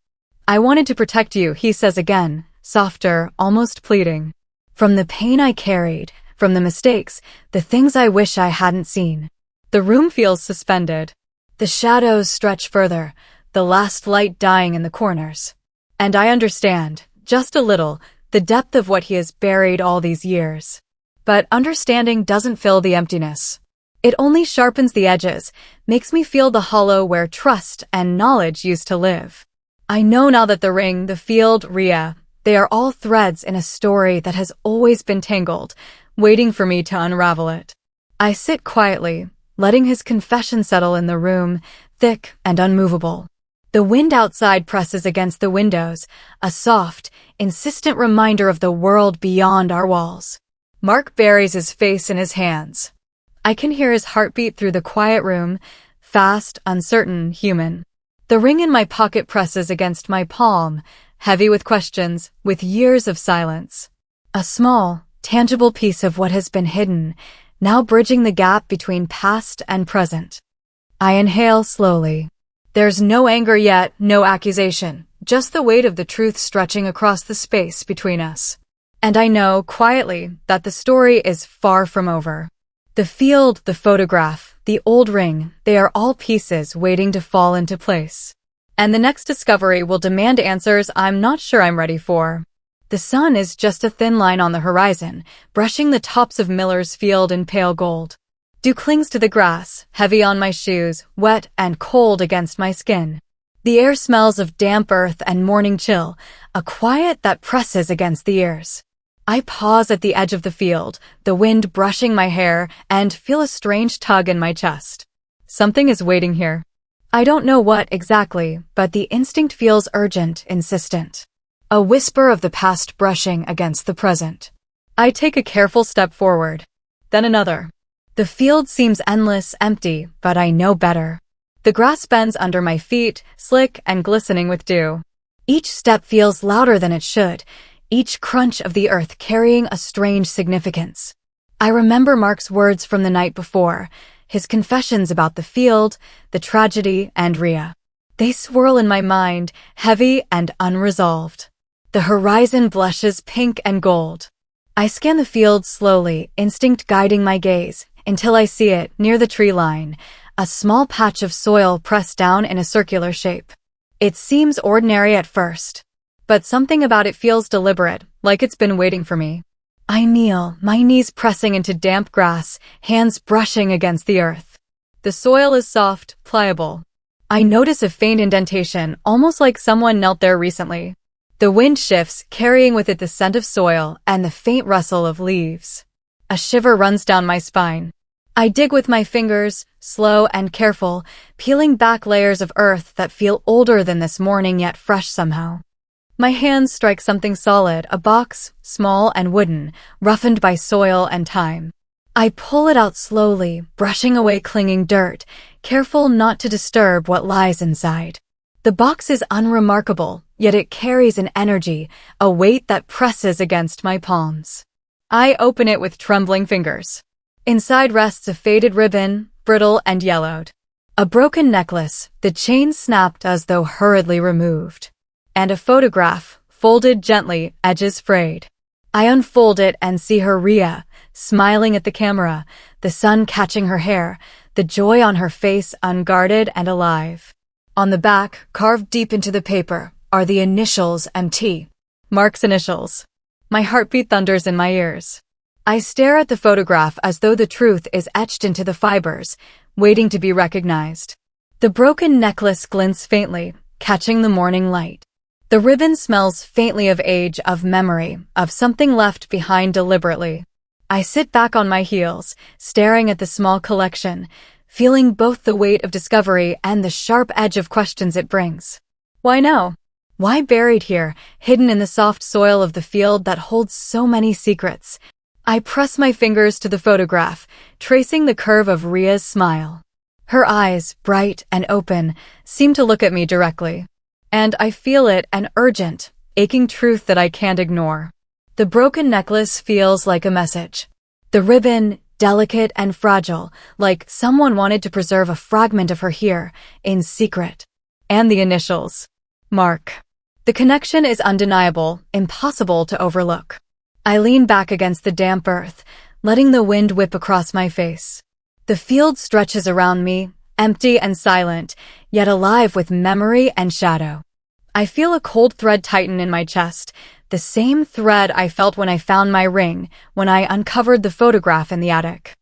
I wanted to protect you, he says again, softer, almost pleading. From the pain I carried, from the mistakes, the things I wish I hadn't seen. The room feels suspended. The shadows stretch further, the last light dying in the corners. And I understand, just a little, the depth of what he has buried all these years. But understanding doesn't fill the emptiness. It only sharpens the edges, makes me feel the hollow where trust and knowledge used to live. I know now that the ring, the field, Rhea, they are all threads in a story that has always been tangled, waiting for me to unravel it. I sit quietly, letting his confession settle in the room, thick and unmovable. The wind outside presses against the windows, a soft, insistent reminder of the world beyond our walls. Mark buries his face in his hands. I can hear his heartbeat through the quiet room, fast, uncertain, human. The ring in my pocket presses against my palm, heavy with questions, with years of silence. A small, tangible piece of what has been hidden, now bridging the gap between past and present. I inhale slowly. There's no anger yet, no accusation, just the weight of the truth stretching across the space between us. And I know, quietly, that the story is far from over. The field, the photograph, the old ring, they are all pieces waiting to fall into place. And the next discovery will demand answers I'm not sure I'm ready for. The sun is just a thin line on the horizon, brushing the tops of Miller's field in pale gold. Dew clings to the grass, heavy on my shoes, wet and cold against my skin. The air smells of damp earth and morning chill, a quiet that presses against the ears. I pause at the edge of the field, the wind brushing my hair, and feel a strange tug in my chest. Something is waiting here. I don't know what exactly, but the instinct feels urgent, insistent. A whisper of the past brushing against the present. I take a careful step forward. Then another. The field seems endless, empty, but I know better. The grass bends under my feet, slick and glistening with dew. Each step feels louder than it should, each crunch of the earth carrying a strange significance. I remember Mark's words from the night before, his confessions about the field, the tragedy, and Rhea. They swirl in my mind, heavy and unresolved. The horizon blushes pink and gold. I scan the field slowly, instinct guiding my gaze, until I see it, near the tree line, a small patch of soil pressed down in a circular shape. It seems ordinary at first, but something about it feels deliberate, like it's been waiting for me. I kneel, my knees pressing into damp grass, hands brushing against the earth. The soil is soft, pliable. I notice a faint indentation, almost like someone knelt there recently. The wind shifts, carrying with it the scent of soil and the faint rustle of leaves. A shiver runs down my spine. I dig with my fingers, slow and careful, peeling back layers of earth that feel older than this morning yet fresh somehow. My hands strike something solid, a box, small and wooden, roughened by soil and time. I pull it out slowly, brushing away clinging dirt, careful not to disturb what lies inside. The box is unremarkable, yet it carries an energy, a weight that presses against my palms. I open it with trembling fingers. Inside rests a faded ribbon, brittle and yellowed. A broken necklace, the chain snapped as though hurriedly removed. And a photograph, folded gently, edges frayed. I unfold it and see her Rhea, smiling at the camera, the sun catching her hair, the joy on her face unguarded and alive. On the back, carved deep into the paper, are the initials MT. Mark's initials. My heartbeat thunders in my ears. I stare at the photograph as though the truth is etched into the fibers, waiting to be recognized. The broken necklace glints faintly, catching the morning light. The ribbon smells faintly of age, of memory, of something left behind deliberately. I sit back on my heels, staring at the small collection, feeling both the weight of discovery and the sharp edge of questions it brings. Why now? Why buried here, hidden in the soft soil of the field that holds so many secrets? I press my fingers to the photograph, tracing the curve of Rhea's smile. Her eyes, bright and open, seem to look at me directly. And I feel it, an urgent, aching truth that I can't ignore. The broken necklace feels like a message. The ribbon, delicate and fragile, like someone wanted to preserve a fragment of her here, in secret. And the initials. Mark. The connection is undeniable, impossible to overlook. I lean back against the damp earth, letting the wind whip across my face. The field stretches around me, empty and silent, yet alive with memory and shadow. I feel a cold thread tighten in my chest, the same thread I felt when I found my ring, when I uncovered the photograph in the attic.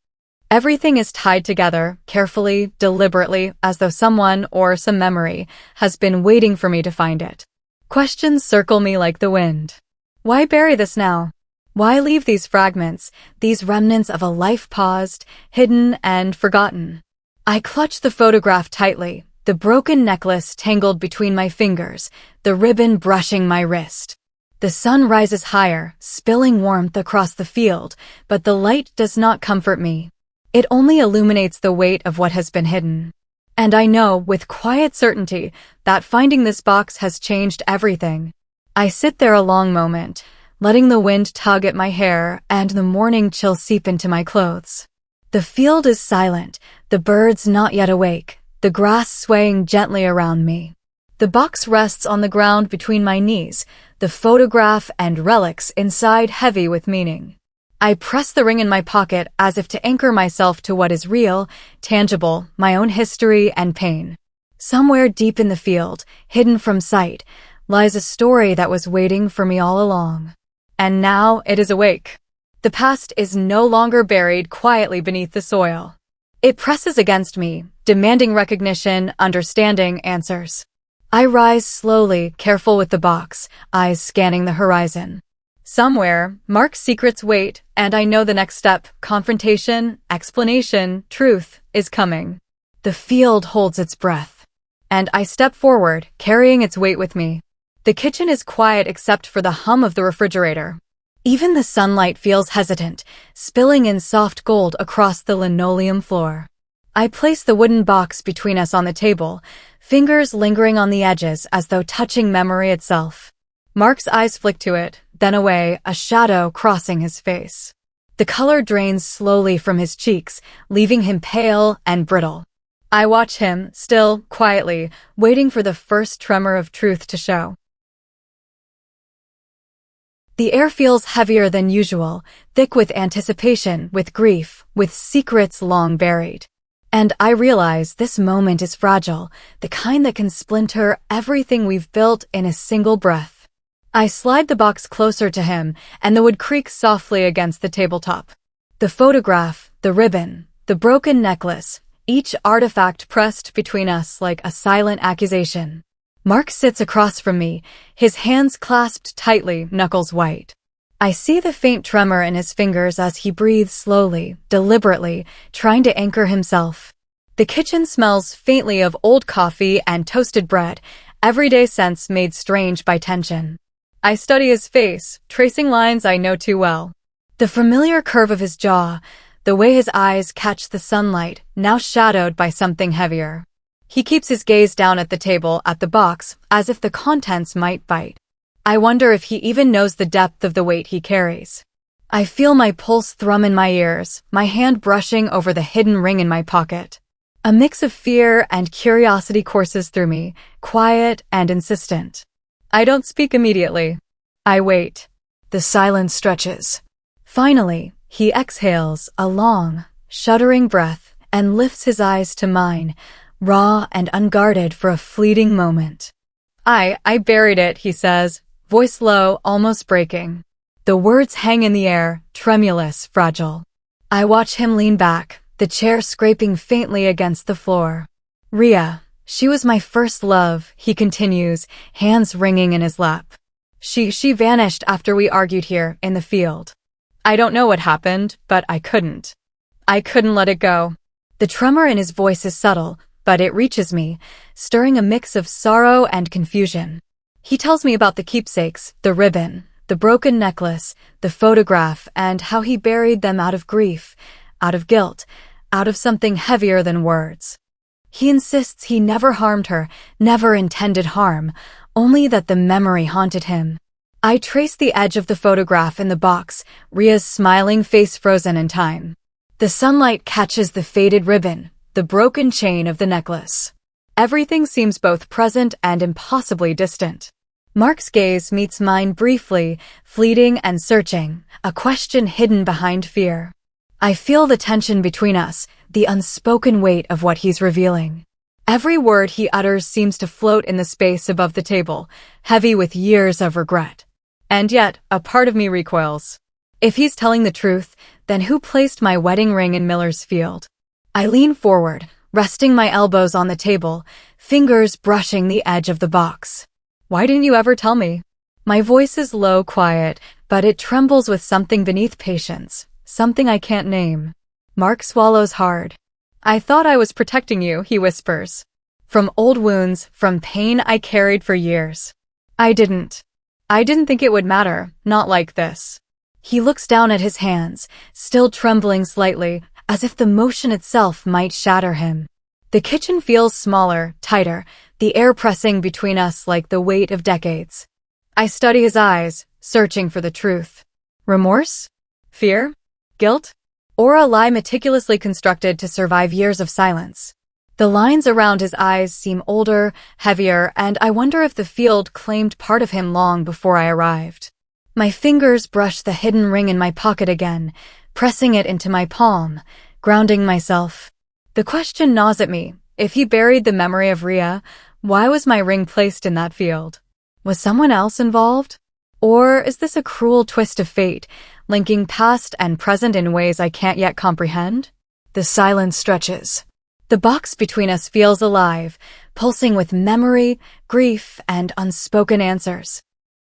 Everything is tied together, carefully, deliberately, as though someone, or some memory, has been waiting for me to find it. Questions circle me like the wind. Why bury this now? Why leave these fragments, these remnants of a life paused, hidden, and forgotten? I clutch the photograph tightly, the broken necklace tangled between my fingers, the ribbon brushing my wrist. The sun rises higher, spilling warmth across the field, but the light does not comfort me. It only illuminates the weight of what has been hidden. And I know, with quiet certainty, that finding this box has changed everything. I sit there a long moment, letting the wind tug at my hair and the morning chill seep into my clothes. The field is silent, the birds not yet awake, the grass swaying gently around me. The box rests on the ground between my knees, the photograph and relics inside heavy with meaning. I press the ring in my pocket as if to anchor myself to what is real, tangible, my own history and pain. Somewhere deep in the field, hidden from sight, lies a story that was waiting for me all along. And now it is awake. The past is no longer buried quietly beneath the soil. It presses against me, demanding recognition, understanding, answers. I rise slowly, careful with the box, eyes scanning the horizon. Somewhere, Mark's secrets wait, and I know the next step, confrontation, explanation, truth, is coming. The field holds its breath. And I step forward, carrying its weight with me. The kitchen is quiet except for the hum of the refrigerator. Even the sunlight feels hesitant, spilling in soft gold across the linoleum floor. I place the wooden box between us on the table, fingers lingering on the edges as though touching memory itself. Mark's eyes flick to it, then away, a shadow crossing his face. The color drains slowly from his cheeks, leaving him pale and brittle. I watch him, still, quietly, waiting for the first tremor of truth to show. The air feels heavier than usual, thick with anticipation, with grief, with secrets long buried. And I realize this moment is fragile, the kind that can splinter everything we've built in a single breath. I slide the box closer to him, and the wood creaks softly against the tabletop. The photograph, the ribbon, the broken necklace, each artifact pressed between us like a silent accusation. Mark sits across from me, his hands clasped tightly, knuckles white. I see the faint tremor in his fingers as he breathes slowly, deliberately, trying to anchor himself. The kitchen smells faintly of old coffee and toasted bread, everyday scents made strange by tension. I study his face, tracing lines I know too well. The familiar curve of his jaw, the way his eyes catch the sunlight, now shadowed by something heavier. He keeps his gaze down at the table, at the box, as if the contents might bite. I wonder if he even knows the depth of the weight he carries. I feel my pulse thrum in my ears, my hand brushing over the hidden ring in my pocket. A mix of fear and curiosity courses through me, quiet and insistent. I don't speak immediately. I wait. The silence stretches. Finally, he exhales a long, shuddering breath and lifts his eyes to mine, raw and unguarded for a fleeting moment. I buried it, he says, voice low, almost breaking. The words hang in the air, tremulous, fragile. I watch him lean back, the chair scraping faintly against the floor. Rhea, she was my first love, he continues, hands ringing in his lap. She vanished after we argued here, in the field. I don't know what happened, but I couldn't. I couldn't let it go. The tremor in his voice is subtle, but it reaches me, stirring a mix of sorrow and confusion. He tells me about the keepsakes, the ribbon, the broken necklace, the photograph, and how he buried them out of grief, out of guilt, out of something heavier than words. He insists he never harmed her, never intended harm, only that the memory haunted him. I trace the edge of the photograph in the box, Rhea's smiling face frozen in time. The sunlight catches the faded ribbon, the broken chain of the necklace. Everything seems both present and impossibly distant. Mark's gaze meets mine briefly, fleeting and searching, a question hidden behind fear. I feel the tension between us, the unspoken weight of what he's revealing. Every word he utters seems to float in the space above the table, heavy with years of regret. And yet, a part of me recoils. If he's telling the truth, then who placed my wedding ring in Miller's field? I lean forward, resting my elbows on the table, fingers brushing the edge of the box. Why didn't you ever tell me? My voice is low, quiet, but it trembles with something beneath patience, something I can't name. Mark swallows hard. I thought I was protecting you, he whispers. From old wounds, from pain I carried for years. I didn't think it would matter, not like this. He looks down at his hands, still trembling slightly, as if the motion itself might shatter him. The kitchen feels smaller, tighter, the air pressing between us like the weight of decades. I study his eyes, searching for the truth. Remorse? Fear? Guilt? Or a lie meticulously constructed to survive years of silence? The lines around his eyes seem older, heavier, and I wonder if the field claimed part of him long before I arrived. My fingers brush the hidden ring in my pocket again, pressing it into my palm, grounding myself. The question gnaws at me. If he buried the memory of Rhea, why was my ring placed in that field? Was someone else involved? Or is this a cruel twist of fate, linking past and present in ways I can't yet comprehend? The silence stretches. The box between us feels alive, pulsing with memory, grief, and unspoken answers.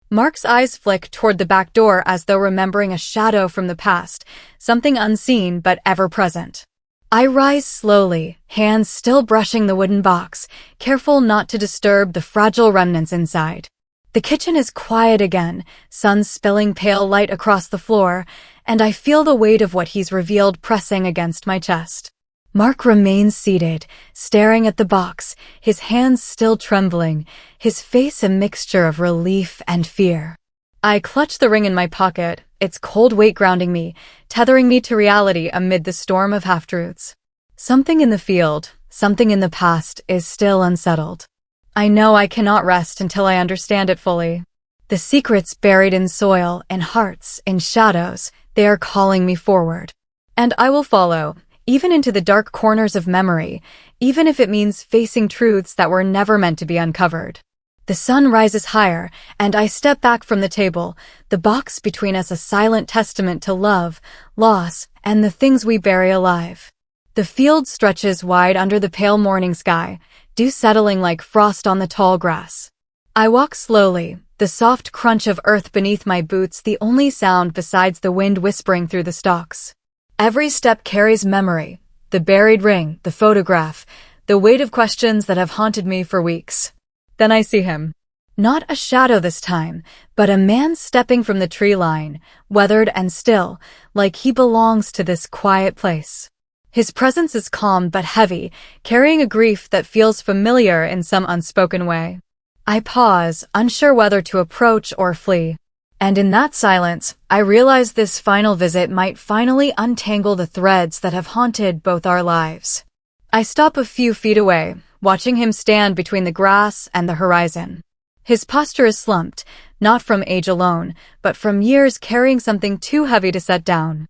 Mark's eyes flick toward the back door as though remembering a shadow from the past, something unseen but ever-present. I rise slowly, hands still brushing the wooden box, careful not to disturb the fragile remnants inside. The kitchen is quiet again, sun spilling pale light across the floor, and I feel the weight of what he's revealed pressing against my chest. Mark remains seated, staring at the box, his hands still trembling, his face a mixture of relief and fear. I clutch the ring in my pocket, its cold weight grounding me, tethering me to reality amid the storm of half-truths. Something in the field, something in the past, is still unsettled. I know I cannot rest until I understand it fully. The secrets buried in soil, in hearts, in shadows, they are calling me forward. And I will follow, even into the dark corners of memory, even if it means facing truths that were never meant to be uncovered. The sun rises higher, and I step back from the table, the box between us a silent testament to love, loss, and the things we bury alive. The field stretches wide under the pale morning sky, dew settling like frost on the tall grass. I walk slowly, the soft crunch of earth beneath my boots the only sound besides the wind whispering through the stalks. Every step carries memory, the buried ring, the photograph, the weight of questions that have haunted me for weeks. Then I see him. Not a shadow this time, but a man stepping from the tree line, weathered and still, like he belongs to this quiet place. His presence is calm but heavy, carrying a grief that feels familiar in some unspoken way. I pause, unsure whether to approach or flee. And in that silence, I realize this final visit might finally untangle the threads that have haunted both our lives. I stop a few feet away, watching him stand between the grass and the horizon. His posture is slumped, not from age alone, but from years carrying something too heavy to set down.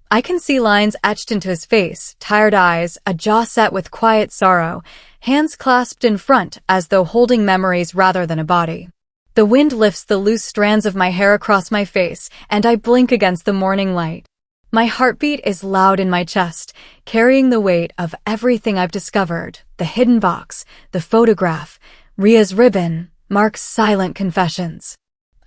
I can see lines etched into his face, tired eyes, a jaw set with quiet sorrow, hands clasped in front as though holding memories rather than a body. The wind lifts the loose strands of my hair across my face, and I blink against the morning light. My heartbeat is loud in my chest, carrying the weight of everything I've discovered, the hidden box, the photograph, Rhea's ribbon, Mark's silent confessions.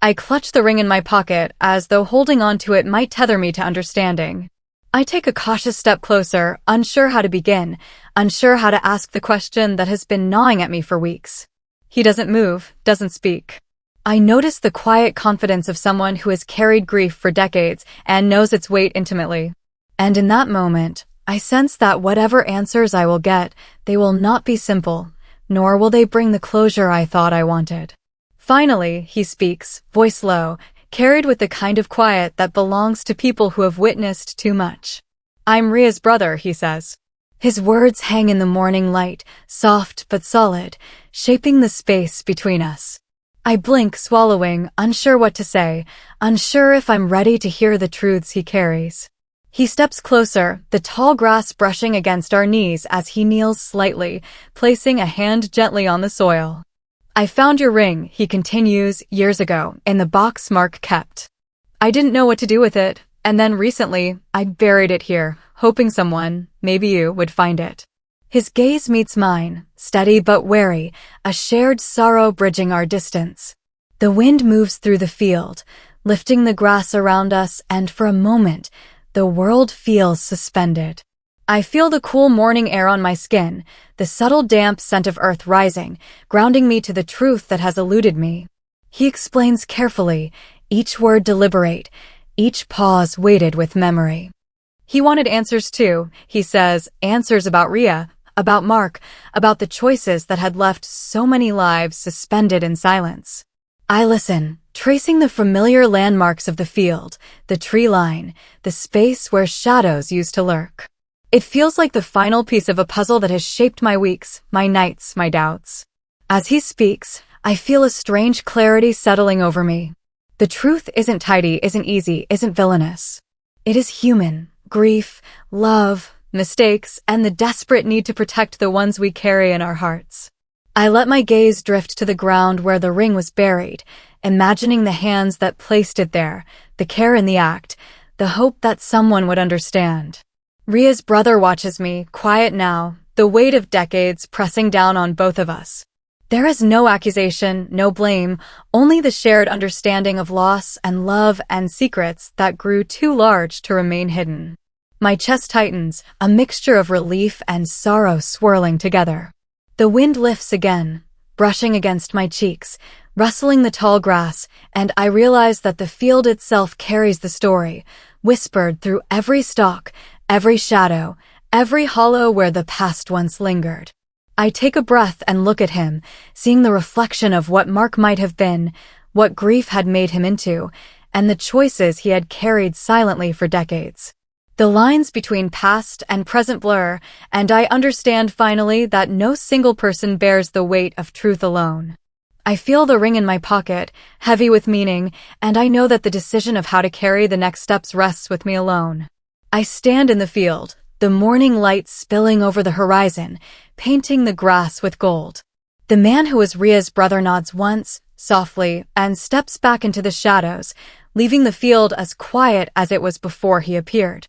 I clutch the ring in my pocket as though holding on to it might tether me to understanding. I take a cautious step closer, unsure how to begin, unsure how to ask the question that has been gnawing at me for weeks. He doesn't move, doesn't speak. I notice the quiet confidence of someone who has carried grief for decades and knows its weight intimately. And in that moment, I sense that whatever answers I will get, they will not be simple, nor will they bring the closure I thought I wanted. Finally, he speaks, voice low, carried with the kind of quiet that belongs to people who have witnessed too much. "I'm Rhea's brother," he says. His words hang in the morning light, soft but solid, shaping the space between us. I blink, swallowing, unsure what to say, unsure if I'm ready to hear the truths he carries. He steps closer, the tall grass brushing against our knees as he kneels slightly, placing a hand gently on the soil. "I found your ring," he continues, "years ago, in the box Mark kept. I didn't know what to do with it, and then recently, I buried it here, hoping someone, maybe you, would find it." His gaze meets mine, steady but wary, a shared sorrow bridging our distance. The wind moves through the field, lifting the grass around us, and for a moment, the world feels suspended. I feel the cool morning air on my skin, the subtle damp scent of earth rising, grounding me to the truth that has eluded me. He explains carefully, each word deliberate, each pause weighted with memory. He wanted answers too, he says, answers about Rhea, about Mark, about the choices that had left so many lives suspended in silence. I listen, tracing the familiar landmarks of the field, the tree line, the space where shadows used to lurk. It feels like the final piece of a puzzle that has shaped my weeks, my nights, my doubts. As he speaks, I feel a strange clarity settling over me. The truth isn't tidy, isn't easy, isn't villainous. It is human. Grief, love, mistakes, and the desperate need to protect the ones we carry in our hearts. I let my gaze drift to the ground where the ring was buried, imagining the hands that placed it there, the care in the act, the hope that someone would understand. Rhea's brother watches me, quiet now, the weight of decades pressing down on both of us. There is no accusation, no blame, only the shared understanding of loss and love and secrets that grew too large to remain hidden. My chest tightens, a mixture of relief and sorrow swirling together. The wind lifts again, brushing against my cheeks, rustling the tall grass, and I realize that the field itself carries the story, whispered through every stalk, every shadow, every hollow where the past once lingered. I take a breath and look at him, seeing the reflection of what Mark might have been, what grief had made him into, and the choices he had carried silently for decades. The lines between past and present blur, and I understand finally that no single person bears the weight of truth alone. I feel the ring in my pocket, heavy with meaning, and I know that the decision of how to carry the next steps rests with me alone. I stand in the field, the morning light spilling over the horizon, painting the grass with gold. The man who was Rhea's brother nods once, softly, and steps back into the shadows, leaving the field as quiet as it was before he appeared.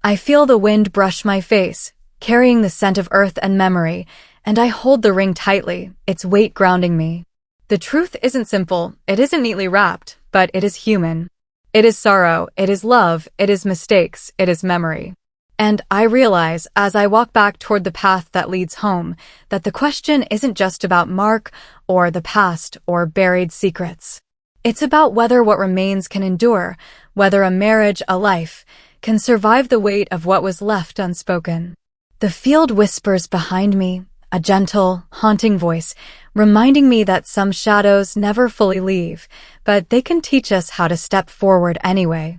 I feel the wind brush my face, carrying the scent of earth and memory, and I hold the ring tightly, its weight grounding me. The truth isn't simple, it isn't neatly wrapped, but it is human. It is sorrow, it is love, it is mistakes, it is memory. And I realize, as I walk back toward the path that leads home, that the question isn't just about Mark, or the past, or buried secrets. It's about whether what remains can endure, whether a marriage, a life, can survive the weight of what was left unspoken. The field whispers behind me, a gentle, haunting voice, reminding me that some shadows never fully leave, but they can teach us how to step forward anyway.